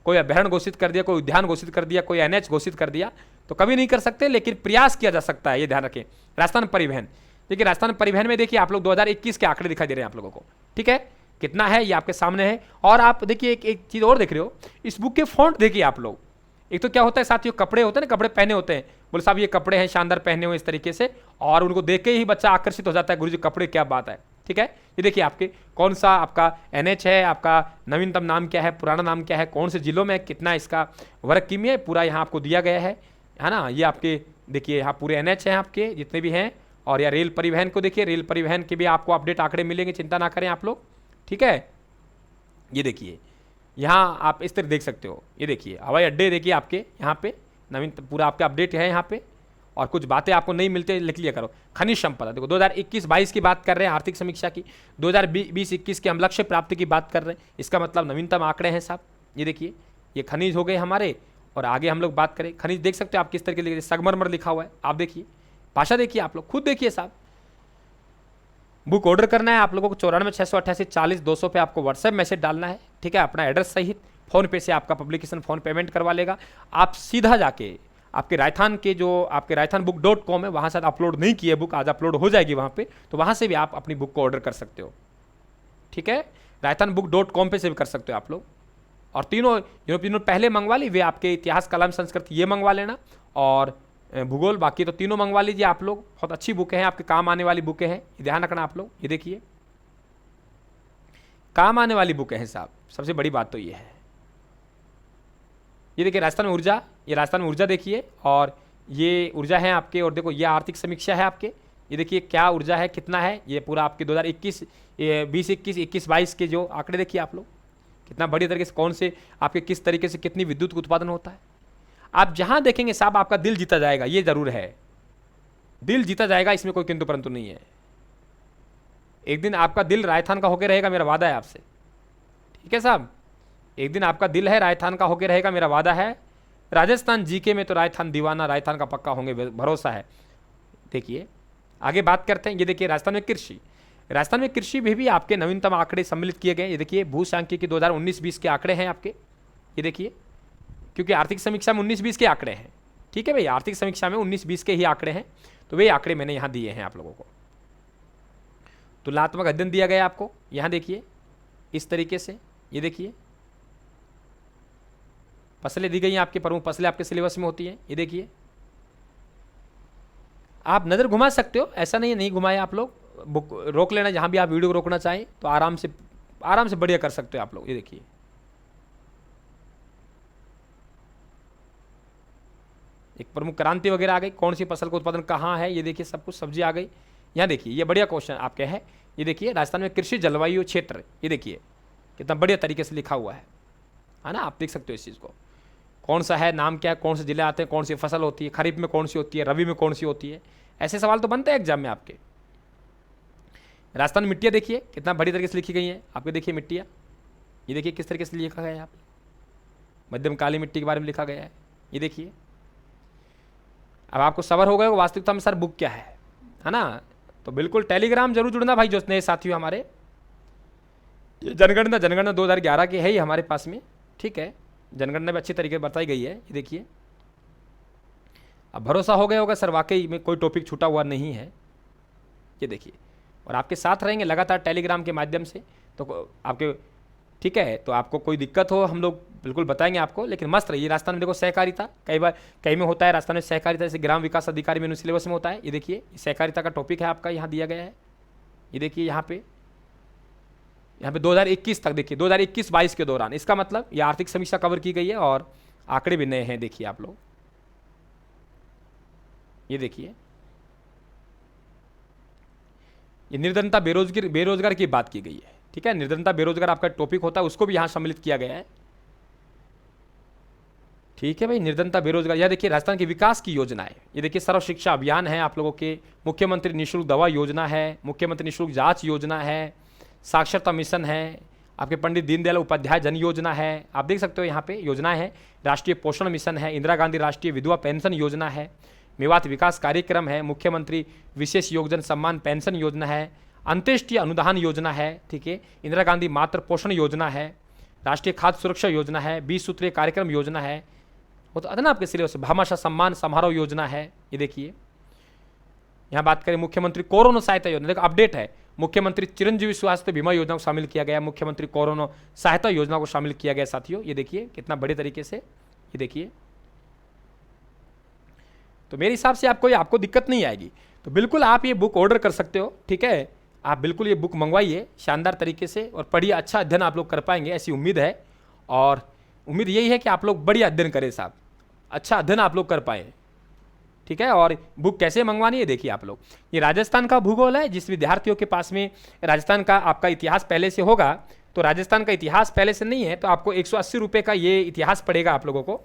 कोई अभ्यारण्य घोषित कर दिया, कोई उद्यान घोषित कर दिया, कोई NH घोषित कर दिया तो कभी नहीं कर सकते, लेकिन प्रयास किया जा सकता है, ये ध्यान रखें। राजस्थान परिवहन, देखिए राजस्थान परिवहन में देखिए आप लोग 2021 के आंकड़े दिखाई दे रहे हैं आप लोगों को, ठीक है। कितना है ये आपके सामने है। और आप देखिए एक चीज़ और देख रहे हो, इस बुक के फॉन्ट देखिए आप लोग। एक तो क्या होता है साथियों, कपड़े होते हैं ना, कपड़े पहने होते हैं, बोले साहब ये कपड़े हैं शानदार पहने हुए इस तरीके से, और उनको देख के ही बच्चा आकर्षित हो जाता है, गुरुजी कपड़े क्या बात है, ठीक है। ये देखिए आपके कौन सा आपका NH है, आपका नवीनतम नाम क्या है, पुराना नाम क्या है, कौन से जिलों में कितना इसका वर्ग किमी है, पूरा यहाँ आपको दिया गया है ना। ये आपके देखिए यहाँ पूरे NH हैं आपके जितने भी हैं। और या रेल परिवहन को देखिए, रेल परिवहन के भी आपको अपडेट आंकड़े मिलेंगे, चिंता ना करें आप लोग, ठीक है। ये देखिए यहाँ आप इस तरह देख सकते हो। ये देखिए हवाई अड्डे देखिए आपके यहाँ पे नवीन पूरा आपका अपडेट है यहाँ पे। और कुछ बातें आपको नहीं मिलते लिख लिया करो। खनिज संपदा देखो 2021-22 की बात कर रहे हैं आर्थिक समीक्षा की, 2020-21 के हम लक्ष्य प्राप्ति की बात कर रहे हैं, इसका मतलब नवीनतम आंकड़े हैं साहब। ये देखिए ये खनिज हो गए हमारे। और आगे हम लोग बात करें खनिज, देख सकते हो आप किस तरह के संगमरमर लिखा हुआ है, आप देखिए भाषा देखिए, आप लोग खुद देखिए साहब। बुक ऑर्डर करना है आप लोगों को 94-688-40-200 पे आपको व्हाट्सएप मैसेज डालना है, ठीक है, अपना एड्रेस सहित। फ़ोन पे से आपका पब्लिकेशन फ़ोन पेमेंट करवा लेगा। आप सीधा जाके आपके राजस्थान के जो आपके राजस्थानबुक.com है वहाँ से अपलोड नहीं किए बुक, आज अपलोड हो जाएगी वहाँ पे, तो वहाँ से भी आप अपनी बुक को ऑर्डर कर सकते हो, ठीक है। राजस्थानबुक.com पे से भी कर सकते हो आप लोग। और तीनों पहले मंगवा ली, वे आपके इतिहास, कला, संस्कृति ये मंगवा लेना, और भूगोल बाकी तो तीनों मंगवा लीजिए आप लोग। बहुत अच्छी बुकें हैं, आपके काम आने वाली बुकें हैं, ये ध्यान रखना आप लोग। ये देखिए काम आने वाली बुकें हैं साहब, सबसे बड़ी बात तो ये है। ये देखिए राजस्थान में ऊर्जा, ये राजस्थान में ऊर्जा देखिए, और ये ऊर्जा है आपके। और देखो ये आर्थिक समीक्षा है आपके, ये देखिए क्या ऊर्जा है, कितना है, ये पूरा आपके 2021 20-21 21-22 के जो आंकड़े देखिए आप लोग, कितना बढ़िया तरीके से कौन से आपके किस तरीके से कितनी विद्युत उत्पादन होता है। आप जहां देखेंगे साहब आपका दिल जीता जाएगा, ये जरूर है, दिल जीता जाएगा, इसमें कोई किंतु परंतु नहीं है। एक दिन आपका दिल राजस्थान का होकर रहेगा, मेरा वादा है आपसे, ठीक है साहब। एक दिन आपका दिल है राजस्थान का होकर रहेगा, मेरा वादा है। राजस्थान जीके में तो राजस्थान दीवाना, राजस्थान का पक्का होंगे, भरोसा है। देखिए आगे बात करते हैं। ये देखिए राजस्थान में कृषि, राजस्थान में कृषि में भी आपके नवीनतम आंकड़े सम्मिलित किए गए। ये देखिए भू सांख्यिकी 2019-20 के आंकड़े हैं आपके, ये देखिए, क्योंकि आर्थिक समीक्षा में 19-20 के आंकड़े हैं, ठीक है भाई, आर्थिक समीक्षा में 19-20 के ही आंकड़े हैं, तो वे आंकड़े मैंने यहाँ दिए हैं आप लोगों को। तुलनात्मक अध्ययन दिया गया आपको, यहाँ देखिए इस तरीके से। ये देखिए फसलें दी गई हैं, आपके प्रमुख फसलें आपके सिलेबस में होती हैं। ये देखिए आप नज़र घुमा सकते हो, ऐसा नहीं है नहीं घुमाए आप लोग, बुक रोक लेना, जहाँ भी आप वीडियो को रोकना चाहें तो आराम से बढ़िया कर सकते हो आप लोग। ये देखिए एक प्रमुख क्रांति वगैरह आ गई, कौन सी फसल का उत्पादन कहाँ है, ये देखिए सब कुछ, सब्जी आ गई। यहाँ देखिए ये बढ़िया क्वेश्चन आपके है। ये देखिए राजस्थान में कृषि जलवायु क्षेत्र, ये देखिए कितना बढ़िया तरीके से लिखा हुआ है ना, आप देख सकते हो इस चीज़ को, कौन सा है, नाम क्या है, कौन से जिले आते हैं, कौन सी फसल होती है, खरीफ में कौन सी होती है, रबी में कौन सी होती है। ऐसे सवाल तो बनते हैं एग्जाम में आपके। राजस्थान में मिट्टियाँ देखिए कितना बढ़िया तरीके से लिखी गई हैं आपके, देखिए मिट्टियाँ, ये देखिए किस तरीके से लिखा गया है यहाँ पे, मध्यम काली मिट्टी के बारे में लिखा गया है। ये देखिए अब आपको सबर हो गया वास्तविकता में सर बुक क्या है ना। तो बिल्कुल टेलीग्राम जरूर जुड़ना भाई, जो नए साथी हो हमारे, ये जनगणना 2011 की है ही हमारे पास में, ठीक है। जनगणना में अच्छी तरीके से बताई गई है, ये देखिए। अब भरोसा हो गया होगा सर, वाकई में कोई टॉपिक छूटा हुआ नहीं है, ये देखिए। और आपके साथ रहेंगे लगातार टेलीग्राम के माध्यम से, तो आपके ठीक है, तो आपको कोई दिक्कत हो हम लोग बिल्कुल बताएंगे आपको। लेकिन मस्त रहिए। राजस्थान में देखो सहकारिता, कई बार कई में होता है राजस्थान में सहकारिता, जैसे ग्राम विकास अधिकारी में सिलेबस में होता है, ये देखिए सहकारिता का टॉपिक है आपका, यहाँ दिया गया है, ये देखिए यहाँ पे 2021 तक देखिए, 2021-22 के दौरान, इसका मतलब ये आर्थिक समीक्षा कवर की गई है और आंकड़े भी नए हैं, देखिए आप लोग, ये देखिए। ये निर्धनता बेरोजगार की बात की गई है, ठीक है। निर्धनता बेरोजगार आपका टॉपिक होता है, उसको भी यहां सम्मिलित किया गया है, ठीक है भाई। निर्धनता बेरोजगार, यह देखिए राजस्थान के विकास की योजना है, ये देखिए सर्व शिक्षा अभियान है आप लोगों के, मुख्यमंत्री निःशुल्क दवा योजना है, मुख्यमंत्री निःशुल्क जांच योजना है, साक्षरता मिशन है, आपके पंडित दीनदयाल उपाध्याय जन योजना है, आप देख सकते हो यहाँ पे योजनाएं हैं, राष्ट्रीय पोषण मिशन है, इंदिरा गांधी राष्ट्रीय विधवा पेंशन योजना है, मेवात विकास कार्यक्रम है, मुख्यमंत्री विशेष योगदान सम्मान पेंशन योजना है, अंत्येष्टि अनुदान योजना है, ठीक है, इंदिरा गांधी मातृ पोषण योजना है, राष्ट्रीय खाद्य सुरक्षा योजना है, 20 सूत्रीय कार्यक्रम योजना है, वो तो ना आपके सिलेबस, भामाशाह सम्मान समारोह योजना है, ये देखिए। यहाँ बात करें मुख्यमंत्री कोरोना सहायता योजना, देखो अपडेट है, मुख्यमंत्री चिरंजीवी स्वास्थ्य बीमा योजना को शामिल किया गया, मुख्यमंत्री कोरोना सहायता योजना को शामिल किया गया साथियों, ये देखिए कितना बड़े तरीके से, ये देखिए। तो मेरे हिसाब से आपको दिक्कत नहीं आएगी, तो बिल्कुल आप ये बुक ऑर्डर कर सकते हो, ठीक है। आप बिल्कुल ये बुक मंगवाइए शानदार तरीके से और पढ़िए, अच्छा अध्ययन आप लोग कर पाएंगे ऐसी उम्मीद है। और उम्मीद यही है कि आप लोग बढ़िया अध्ययन करें साहब, अच्छा अध्ययन आप लोग कर पाए, ठीक है। और बुक कैसे मंगवानी है देखिए आप लोग, ये राजस्थान का भूगोल है, जिस विद्यार्थियों के पास में राजस्थान का आपका इतिहास पहले से होगा, तो राजस्थान का इतिहास पहले से नहीं है तो आपको 180 रुपये का ये इतिहास पड़ेगा आप लोगों को,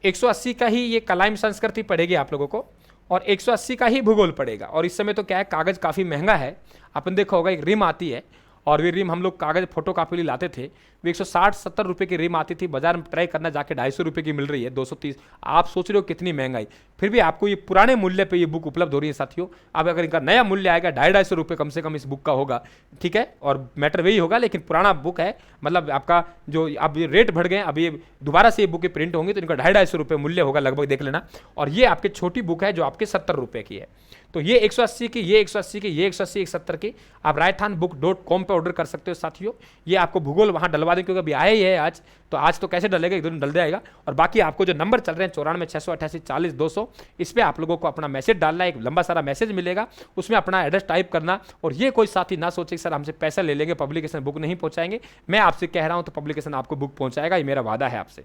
180 का ही ये कलाइम संस्कृति पड़ेगी आप लोगों को, और 180 का ही भूगोल पड़ेगा। और इस समय तो क्या है, कागज़ काफ़ी महंगा है, अपन देखा होगा एक रिम आती है, और वे रिम हम लोग कागज़ फोटो कापी लाते थे, वो 160-70 रुपये की रिम आती थी, बाजार में ट्राई करना जाके 250 रुपये की मिल रही है, 230। आप सोच रहे हो कितनी महंगाई, फिर भी आपको ये पुराने मूल्य पे ये बुक उपलब्ध हो रही है साथियों। अब अगर इनका नया मूल्य आएगा 250 रुपये कम से कम इस बुक का होगा, ठीक है। और मैटर वही होगा, लेकिन पुराना बुक है, मतलब आपका जो अब ये रेट बढ़ गए, अब ये दोबारा से ये बुकें प्रिंट होंगी तो इनका 250 रुपये मूल्य होगा लगभग, देख लेना। और ये आपकी छोटी बुक है जो आपके 70 रुपये की है, तो ये 180 की, ये 180 की, ये 180, 170 की, आप राजस्थानबुक.com पे ऑर्डर कर सकते हो साथियों। ये आपको भूगोल वहाँ डलवा दें, क्योंकि अभी आया ही है आज, तो आज तो कैसे डलेगा, एक दिन डल जाएगा। और बाकी आपको जो नंबर चल रहे हैं 94-688-40-200, इस पर आप लोगों को अपना मैसेज डालना है, एक लंबा सारा मैसेज मिलेगा, उसमें अपना एड्रेस टाइप करना। और ये कोई साथी ना सोचे कि सर हमसे पैसा ले लेंगे, पब्लिकेशन बुक नहीं पहुँचाएंगे, मैं आपसे कह रहा हूँ तो पब्लिकेशन आपको बुक पहुँचाएगा, ये मेरा वादा है आपसे,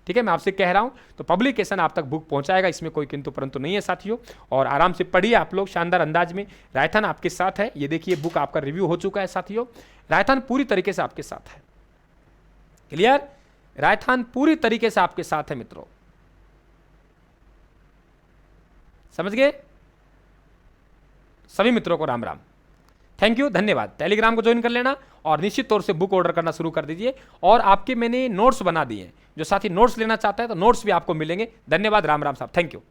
ठीक है। मैं आपसे कह रहा हूं तो पब्लिकेशन आप तक बुक पहुंचाएगा, इसमें कोई किंतु परंतु नहीं है साथियों। और आराम से पढ़िए आप लोग शानदार अंदाज में, राजस्थान आपके साथ है। ये देखिए बुक आपका रिव्यू हो चुका है साथियों, राजस्थान पूरी तरीके से आपके साथ है, क्लियर। राजस्थान पूरी तरीके से आपके साथ है मित्रों, समझ गए। सभी मित्रों को राम राम, थैंक यू, धन्यवाद। टेलीग्राम को ज्वाइन कर लेना और निश्चित तौर से बुक ऑर्डर करना शुरू कर दीजिए। और आपके मैंने नोट्स बना दिए हैं, जो साथी नोट्स लेना चाहता है तो नोट्स भी आपको मिलेंगे। धन्यवाद, राम राम साहब, थैंक यू।